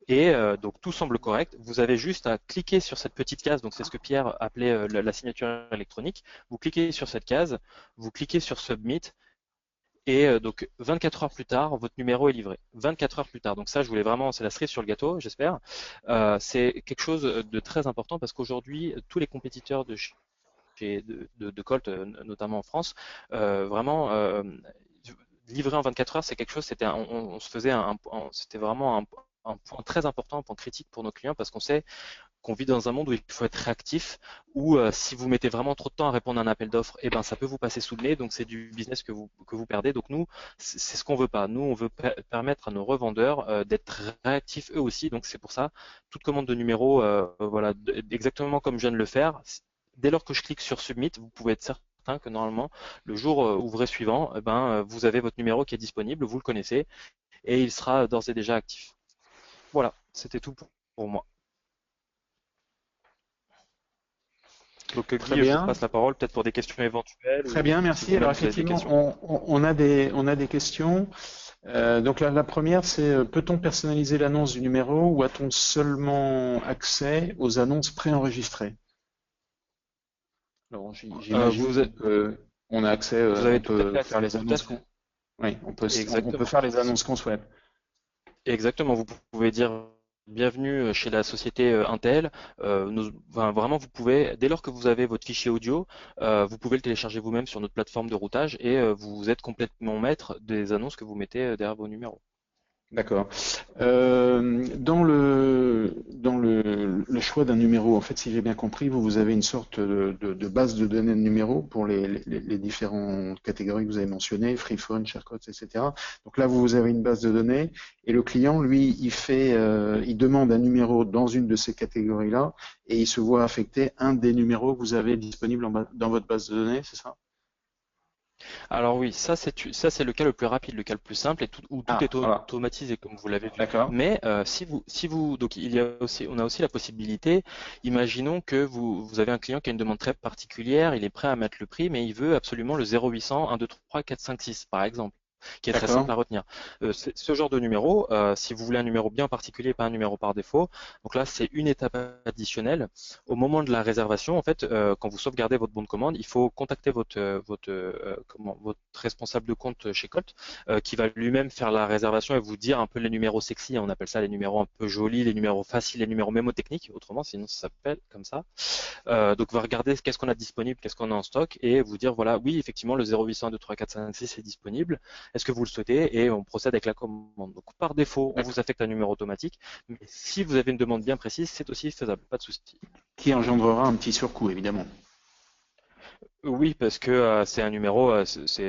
Et donc tout semble correct. Vous avez juste à cliquer sur cette petite case. Donc c'est ce que Pierre appelait la signature électronique. Vous cliquez sur cette case, vous cliquez sur Submit. Et donc 24 heures plus tard, votre numéro est livré. 24 heures plus tard. Donc ça, je voulais vraiment, c'est la cerise sur le gâteau, j'espère. C'est quelque chose de très important parce qu'aujourd'hui, tous les compétiteurs de Colt, notamment en France, vraiment livrer en 24 heures, c'est quelque chose. On se faisait c'était vraiment un point très important, un point critique pour nos clients parce qu'on sait qu'on vit dans un monde où il faut être réactif, où si vous mettez vraiment trop de temps à répondre à un appel d'offres, eh ben, ça peut vous passer sous le nez, donc c'est du business que vous perdez. Donc nous, c'est ce qu'on veut pas. Nous, on veut permettre à nos revendeurs d'être réactifs eux aussi. Donc c'est pour ça, toute commande de numéro, voilà, exactement comme je viens de le faire, dès lors que je clique sur Submit, vous pouvez être certain que normalement, le jour ouvré suivant, vous avez votre numéro qui est disponible, vous le connaissez, et il sera d'ores et déjà actif. Voilà, c'était tout pour moi. Donc Très Guy, je bien. te passe la parole peut-être pour des questions éventuelles. Très bien, merci. Alors effectivement, on a des questions. Donc la première, c'est peut-on personnaliser l'annonce du numéro ou a-t-on seulement accès aux annonces préenregistrées? Alors j'imagine qu'on a accès, on peut faire les annonces. Oui, on peut faire les annonces qu'on souhaite. Exactement, vous pouvez dire bienvenue chez la société Intel. Vraiment, vous pouvez, dès lors que vous avez votre fichier audio, vous pouvez le télécharger vous-même sur notre plateforme de routage et vous êtes complètement maître des annonces que vous mettez derrière vos numéros. D'accord. Dans le choix d'un numéro, en fait, si j'ai bien compris, vous avez une sorte de base de données de numéros pour les différentes catégories que vous avez mentionnées, Freephone, ShareCode, etc. Donc là, vous avez une base de données et le client, lui, il demande un numéro dans une de ces catégories-là et il se voit affecter un des numéros que vous avez disponible dans votre base de données, c'est ça? Alors oui, ça c'est le cas le plus rapide, le cas le plus simple, où tout est automatisé comme vous l'avez vu. Mais si vous donc on a aussi la possibilité, imaginons que vous avez un client qui a une demande très particulière, il est prêt à mettre le prix, mais il veut absolument le 0800 1 2 3 4 5 6 par exemple, qui est très simple à retenir. Ce genre de numéro, si vous voulez un numéro bien particulier, pas un numéro par défaut, donc là c'est une étape additionnelle. Au moment de la réservation, en fait, quand vous sauvegardez votre bon de commande, il faut contacter votre responsable de compte chez Colt, qui va lui-même faire la réservation et vous dire un peu les numéros sexy, on appelle ça les numéros un peu jolis, les numéros faciles, les numéros mémotechniques, autrement sinon ça s'appelle comme ça. Donc on va regarder qu'est-ce qu'on a disponible, qu'est-ce qu'on a en stock et vous dire voilà, oui effectivement le 0800 2 3 4 5 6 est disponible. Est-ce que vous le souhaitez? Et on procède avec la commande. Donc par défaut, on vous affecte un numéro automatique, mais si vous avez une demande bien précise, c'est aussi faisable, pas de souci. Qui engendrera un petit surcoût, évidemment. Oui, parce que c'est un numéro,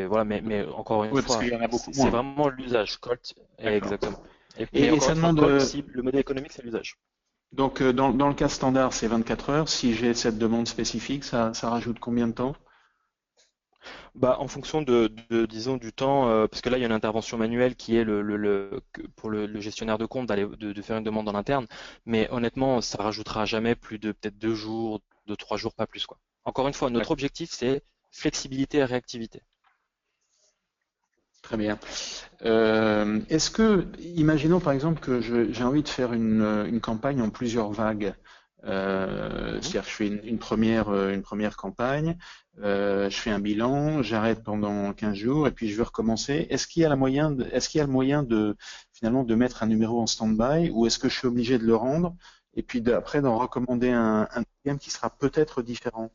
voilà, mais encore une Oui, parce fois, qu'il y en a beaucoup c'est moins. vraiment l'usage. Colt, D'accord. exactement. Mais Et encore ça une fois, demande, Colt, si le modèle économique, c'est l'usage. donc dans le cas standard, c'est 24 heures. Si j'ai cette demande spécifique, ça rajoute combien de temps? Bah, en fonction disons, du temps, parce que là, il y a une intervention manuelle qui est pour le gestionnaire de compte de faire une demande en interne. Mais honnêtement, ça rajoutera jamais plus de peut-être 2 jours, 3 jours, pas plus, quoi. Encore une fois, notre D'accord. objectif, c'est flexibilité et réactivité. Très bien. Est-ce que, imaginons par exemple que j'ai envie de faire une campagne en plusieurs vagues. Mhm. C'est-à-dire que je fais une première campagne, je fais un bilan, j'arrête pendant 15 jours et puis je veux recommencer. Est-ce qu'il y a le moyen de finalement de mettre un numéro en stand-by ou est-ce que je suis obligé de le rendre et puis après d'en recommander un deuxième qui sera peut-être différent?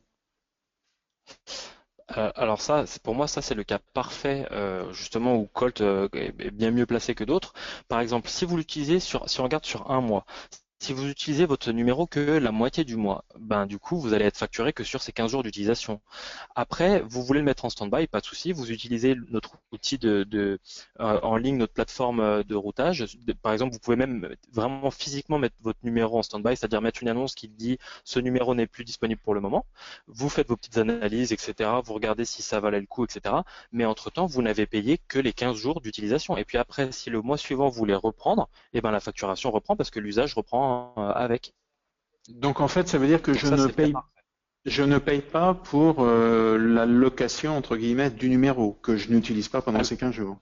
Alors ça, pour moi, ça c'est le cas parfait, justement où Colt est bien mieux placé que d'autres. Par exemple, si vous l'utilisez si on regarde sur un mois, si vous utilisez votre numéro que la moitié du mois, ben du coup vous allez être facturé que sur ces 15 jours d'utilisation. Après, vous voulez le mettre en stand-by, pas de souci, vous utilisez notre outil en ligne, notre plateforme de routage. Par exemple, vous pouvez même vraiment physiquement mettre votre numéro en stand-by, c'est-à-dire mettre une annonce qui dit ce numéro n'est plus disponible pour le moment. Vous faites vos petites analyses, etc. Vous regardez si ça valait le coup, etc. Mais entre-temps, vous n'avez payé que les 15 jours d'utilisation. Et puis après, si le mois suivant vous voulez reprendre, eh ben la facturation reprend parce que l'usage reprend avec. Donc en fait, ça veut dire que Donc ça, c'est le cas parfait. je ne paye pas pour la location, entre guillemets, du numéro que je n'utilise pas pendant ces 15 jours.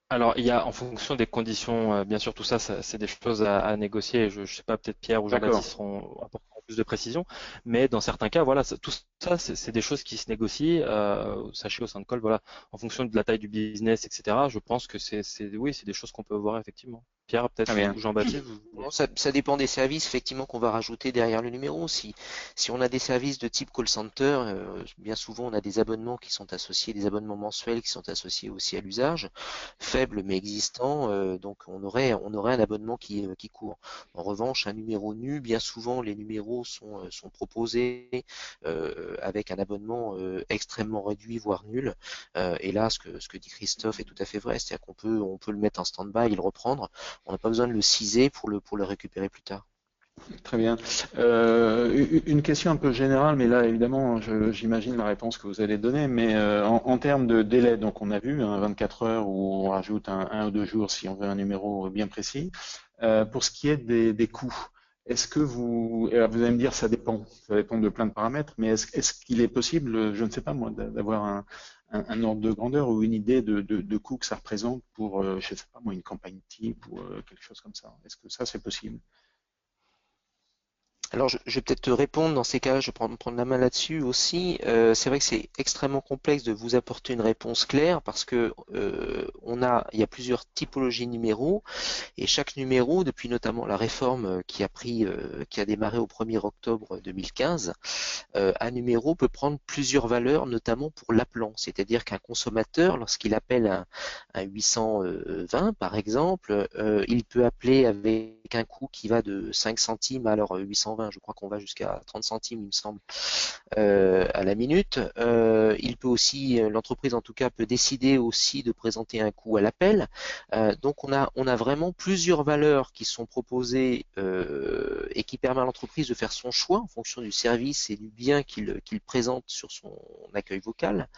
Alors, il y a en fonction des conditions, bien sûr, tout ça, c'est des choses à négocier. Je ne sais pas, peut-être Pierre ou D'accord. Jean-Baptiste apporteront plus de précision, mais dans certains cas, voilà, tout ça, c'est des choses qui se négocient. Sachez au sein de Col, voilà, en fonction de la taille du business, etc. Je pense que oui, c'est des choses qu'on peut voir effectivement. Pierre, Très peut-être, bien. ou Jean-Baptiste, vous Bon, voulez. ça dépend des services effectivement qu'on va rajouter derrière le numéro. Si on a des services de type call center, bien souvent on a des abonnements qui sont associés, des abonnements mensuels qui sont associés aussi à l'usage, faible mais existant. Donc on aurait un abonnement qui court. En revanche, un numéro nu, bien souvent les numéros sont proposés avec un abonnement extrêmement réduit, voire nul. Et là, ce que dit Christophe est tout à fait vrai, c'est-à-dire on peut le mettre en stand-by et le reprendre. On n'a pas besoin de le ciser pour le récupérer plus tard. Très bien. Une question un peu générale, mais là, évidemment, j'imagine la réponse que vous allez donner, mais en termes de délai, donc on a vu 24 heures où on rajoute un ou 2 jours si on veut un numéro bien précis. Pour ce qui est des coûts, est-ce que alors vous allez me dire ça dépend de plein de paramètres, mais est-ce qu'il est possible, je ne sais pas moi, d'avoir un ordre de grandeur ou une idée de coût que ça représente pour, je ne sais pas moi, une campagne type ou quelque chose comme ça? Est-ce que ça c'est possible? Alors, je vais peut-être te répondre dans ces cas-là, je vais prendre la main là-dessus aussi. C'est vrai que c'est extrêmement complexe de vous apporter une réponse claire parce que il y a plusieurs typologies de numéros et chaque numéro, depuis notamment la réforme qui a démarré au 1er octobre 2015, un numéro peut prendre plusieurs valeurs, notamment pour l'appelant. C'est-à-dire qu'un consommateur, lorsqu'il appelle un 820 par exemple, il peut appeler avec un coût qui va de 5 centimes, alors 820, je crois qu'on va jusqu'à 30 centimes, il me semble, à la minute. Il peut aussi, l'entreprise en tout cas, peut décider aussi de présenter un coût à l'appel. Donc on a vraiment plusieurs valeurs qui sont proposées et qui permettent à l'entreprise de faire son choix en fonction du service et du bien qu'il présente sur son accueil vocal,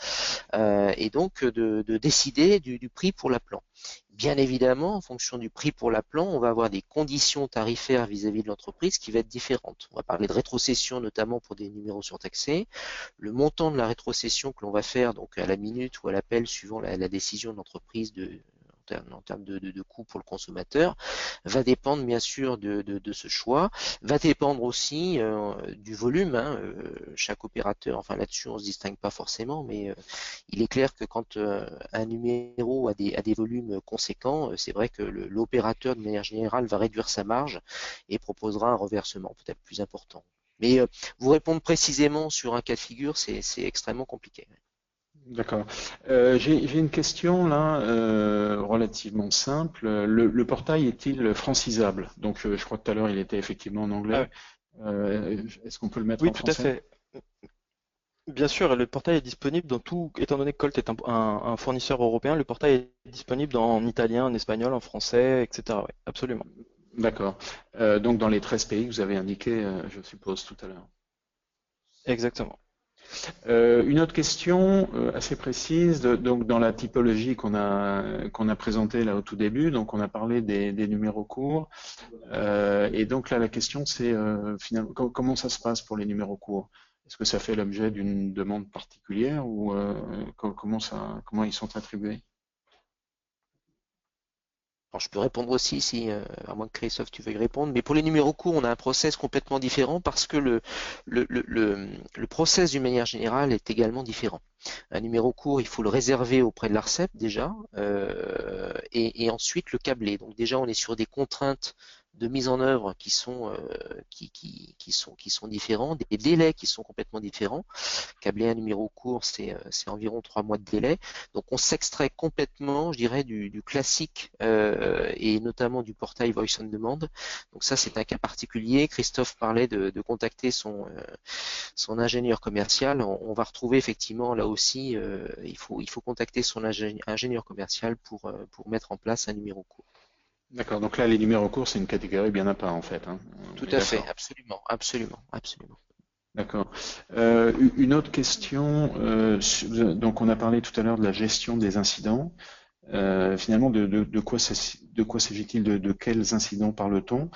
et donc de décider du prix pour l'appelant. Bien évidemment, en fonction du prix pour l'appelant, on va avoir des conditions tarifaires vis-à-vis de l'entreprise qui va être différentes. On va parler de rétrocession notamment pour des numéros surtaxés. Le montant de la rétrocession que l'on va faire donc à la minute ou à l'appel suivant la décision de l'entreprise en termes de coût pour le consommateur, va dépendre bien sûr de ce choix, va dépendre aussi du volume. Chaque opérateur, enfin là-dessus on ne se distingue pas forcément, mais il est clair que quand un numéro a des volumes conséquents, c'est vrai que l'opérateur de manière générale va réduire sa marge et proposera un reversement peut-être plus important. Mais vous répondre précisément sur un cas de figure, c'est extrêmement compliqué. D'accord. J'ai une question là, relativement simple. Le portail est-il francisable? Donc, je crois que tout à l'heure il était effectivement en Ah anglais. ouais. Est-ce qu'on peut le mettre Oui, en tout à français? fait. Bien sûr, le portail est disponible dans tout, étant donné que Colt est un fournisseur européen, le portail est disponible en italien, en espagnol, en français, etc. Ouais, absolument. D'accord. Donc dans les 13 pays que vous avez indiqués, je suppose, tout à l'heure. Exactement. Une autre question assez précise, donc dans la typologie qu'on a présentée là au tout début, donc on a parlé des numéros courts, et donc là la question c'est finalement comment ça se passe pour les numéros courts? Est-ce que ça fait l'objet d'une demande particulière ou comment ils sont attribués? Alors, je peux répondre aussi, si, à moins que Christophe tu veuilles répondre, mais pour les numéros courts, on a un process complètement différent parce que le process d'une manière générale est également différent. Un numéro court, il faut le réserver auprès de l'ARCEP déjà, et ensuite le câbler. Donc déjà, on est sur des contraintes de mise en œuvre qui sont différents, des délais qui sont complètement différents. Câbler un numéro court, c'est environ 3 mois de délai. Donc on s'extrait complètement, je dirais, du classique et notamment du portail Voice on Demand. Donc ça, c'est un cas particulier. Christophe parlait de contacter son ingénieur commercial. On va retrouver effectivement là aussi, il faut contacter son ingénieur commercial pour mettre en place un numéro court. D'accord, donc là les numéros courts c'est une catégorie bien à part en fait, hein. On Tout est à fait, d'accord. absolument, absolument, absolument. D'accord. Une autre question, donc on a parlé tout à l'heure de la gestion des incidents. Finalement, de quoi s'agit-il, de quels incidents parle-t-on?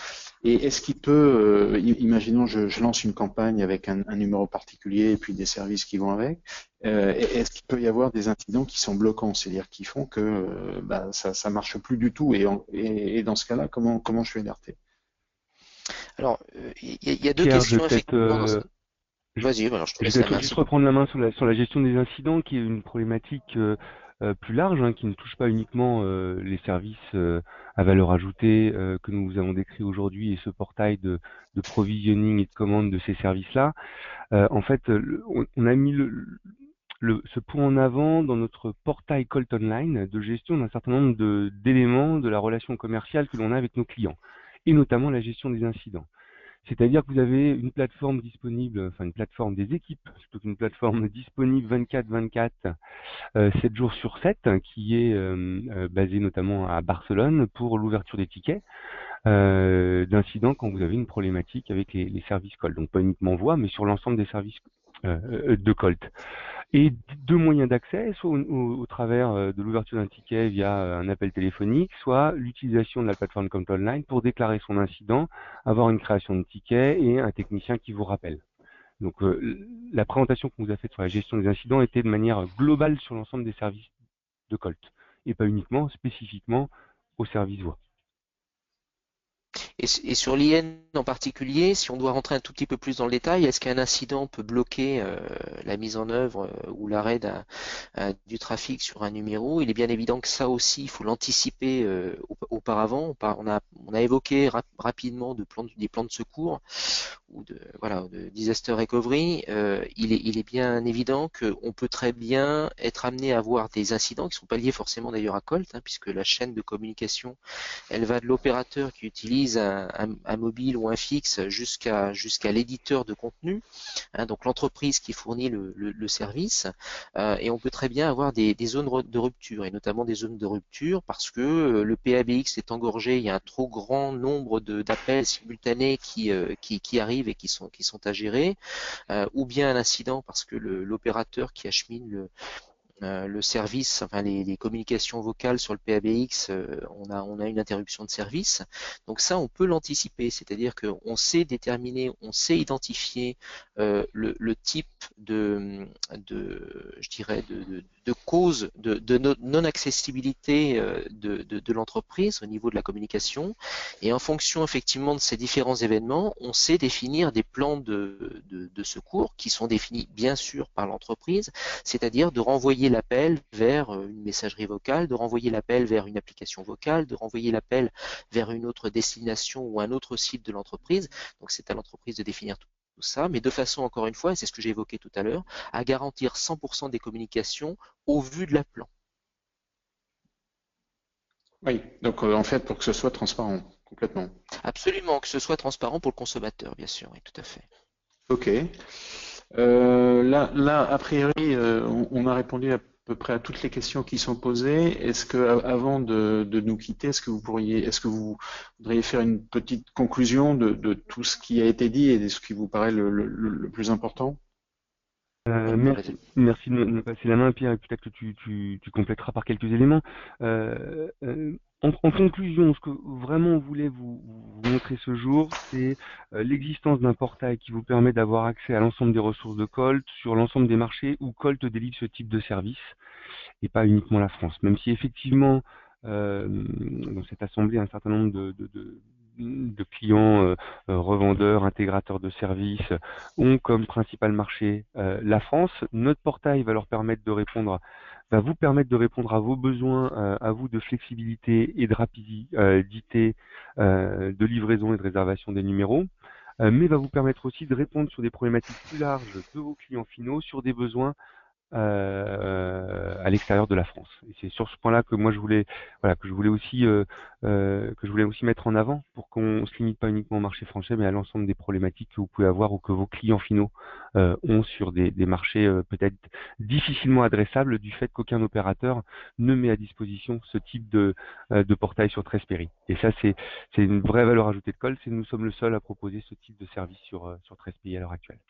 Et est-ce qu'il peut, imaginons je lance une campagne avec un numéro particulier et puis des services qui vont avec, est-ce qu'il peut y avoir des incidents qui sont bloquants, c'est-à-dire qui font que ça marche plus du tout et dans ce cas-là, comment je suis alerté? Alors, il y a deux Pierre, je vais questions peut-être effectivement je Vas-y, alors je te je vais laisse la peut-être main. juste reprendre la main sur la gestion des incidents, qui est une problématique plus large, hein, qui ne touche pas uniquement les services à valeur ajoutée que nous vous avons décrit aujourd'hui et ce portail de provisioning et de commande de ces services-là. En fait, on a mis ce point en avant dans notre portail Colt Online de gestion d'un certain nombre d'éléments de la relation commerciale que l'on a avec nos clients, et notamment la gestion des incidents. C'est-à-dire que vous avez une plateforme disponible, enfin une plateforme des équipes, plutôt qu'une plateforme disponible 24/24, 7 jours sur 7, qui est basée notamment à Barcelone pour l'ouverture des tickets d'incidents quand vous avez une problématique avec les services Colt. Donc pas uniquement voix, mais sur l'ensemble des services de Colt. Et deux moyens d'accès, soit au travers de l'ouverture d'un ticket via un appel téléphonique, soit l'utilisation de la plateforme Colt Online pour déclarer son incident, avoir une création de ticket et un technicien qui vous rappelle. Donc la présentation qu'on vous a faite sur la gestion des incidents était de manière globale sur l'ensemble des services de Colt, et pas uniquement spécifiquement au service voix. Et sur l'IN en particulier, si on doit rentrer un tout petit peu plus dans le détail, est-ce qu'un incident peut bloquer la mise en œuvre ou l'arrêt du trafic sur un numéro? Il est bien évident que ça aussi, il faut l'anticiper auparavant. On a évoqué rapidement des plans de secours ou de disaster recovery. Il est bien évident qu'on peut très bien être amené à avoir des incidents qui ne sont pas liés forcément d'ailleurs à Colt, hein, puisque la chaîne de communication, elle va de l'opérateur qui utilise un mobile ou un fixe jusqu'à l'éditeur de contenu, hein, donc l'entreprise qui fournit le service, et on peut très bien avoir des zones de rupture, et notamment des zones de rupture parce que le PABX est engorgé, il y a un trop grand nombre d'appels simultanés qui arrivent et qui sont à gérer, ou bien un incident parce que l'opérateur qui achemine le service, enfin les communications vocales sur le PABX, on a une interruption de service. Donc ça, on peut l'anticiper, c'est-à-dire qu'on sait déterminer, on sait identifier le type je dirais, de cause de non-accessibilité de l'entreprise au niveau de la communication. Et en fonction effectivement de ces différents événements, on sait définir des plans de secours qui sont définis bien sûr par l'entreprise, c'est-à-dire de renvoyer l'appel vers une messagerie vocale, de renvoyer l'appel vers une application vocale, de renvoyer l'appel vers une autre destination ou un autre site de l'entreprise. Donc c'est à l'entreprise de définir tout ça, mais de façon, encore une fois, et c'est ce que j'ai évoqué tout à l'heure, à garantir 100% des communications au vu de la plan. Oui, donc en fait pour que ce soit transparent, complètement. Absolument, que ce soit transparent pour le consommateur, bien sûr, oui, tout à fait. Ok. Là, a priori, on a répondu à peu près à toutes les questions qui sont posées. Est-ce que, avant de nous quitter, est-ce que vous voudriez faire une petite conclusion de tout ce qui a été dit et de ce qui vous paraît le plus important? Merci de me passer la main, Pierre, et peut-être que tu compléteras par quelques éléments. En conclusion, ce que vraiment on voulait vous montrer ce jour, c'est l'existence d'un portail qui vous permet d'avoir accès à l'ensemble des ressources de Colt sur l'ensemble des marchés où Colt délivre ce type de service, et pas uniquement la France. Même si effectivement, dans cette assemblée, un certain nombre de clients, revendeurs, intégrateurs de services ont comme principal marché la France. Notre portail va vous permettre de répondre à vos besoins, à vous, de flexibilité et de rapidité de livraison et de réservation des numéros, mais va vous permettre aussi de répondre sur des problématiques plus larges de vos clients finaux, sur des besoins à l'extérieur de la France. Et c'est sur ce point-là que moi je voulais, voilà, que je voulais aussi mettre en avant pour qu'on se limite pas uniquement au marché français, mais à l'ensemble des problématiques que vous pouvez avoir ou que vos clients finaux ont sur des marchés peut-être difficilement adressables du fait qu'aucun opérateur ne met à disposition ce type de portail sur Trespéry. Et ça, c'est une vraie valeur ajoutée de Colt, c'est que nous sommes le seul à proposer ce type de service sur Trespéry à l'heure actuelle.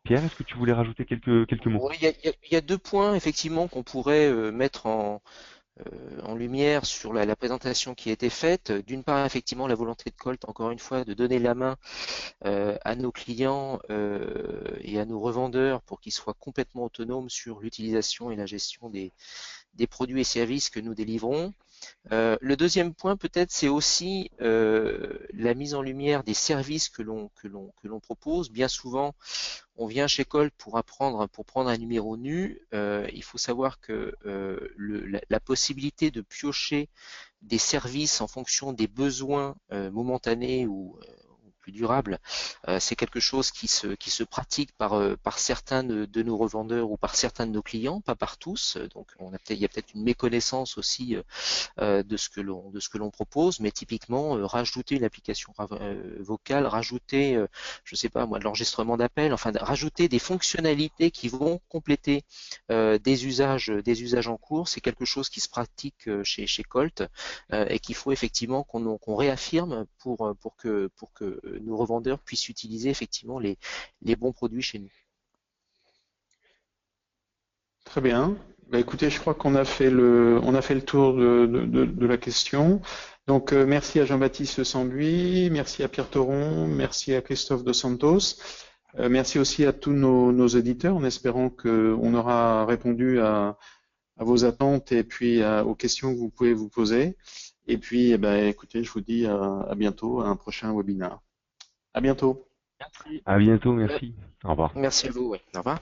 Pierre, est-ce que tu voulais rajouter quelques mots? Oui, il y a 2 points effectivement qu'on pourrait mettre en lumière sur la présentation qui a été faite. D'une part, effectivement, la volonté de Colt, encore une fois, de donner la main à nos clients et à nos revendeurs pour qu'ils soient complètement autonomes sur l'utilisation et la gestion des produits et services que nous délivrons. Le deuxième point, peut-être, c'est aussi la mise en lumière des services que l'on propose. Bien souvent, on vient chez Colt pour prendre un numéro nu. Il faut savoir que la possibilité de piocher des services en fonction des besoins momentanés ou plus durables, c'est quelque chose qui se pratique par certains de nos revendeurs ou par certains de nos clients, pas par tous. Donc il y a peut-être une méconnaissance aussi de ce que l'on propose, mais typiquement rajouter une application vocale, rajouter, je sais pas moi, de l'enregistrement d'appels, enfin rajouter des fonctionnalités qui vont compléter des usages en cours, c'est quelque chose qui se pratique chez Colt et qu'il faut effectivement qu'on réaffirme pour que nos revendeurs puissent utiliser effectivement les bons produits chez nous. Très bien. Bah, écoutez, je crois qu'on a fait le tour de la question. Donc, merci à Jean-Baptiste Sambuy, merci à Pierre Thoron, merci à Christophe Dos Santos. Merci aussi à tous nos auditeurs, en espérant qu'on aura répondu à vos attentes et puis aux questions que vous pouvez vous poser. Et puis, eh ben, écoutez, je vous dis à bientôt, à un prochain webinaire. À bientôt. À bientôt, merci. Au revoir. Merci à vous, ouais. Au revoir.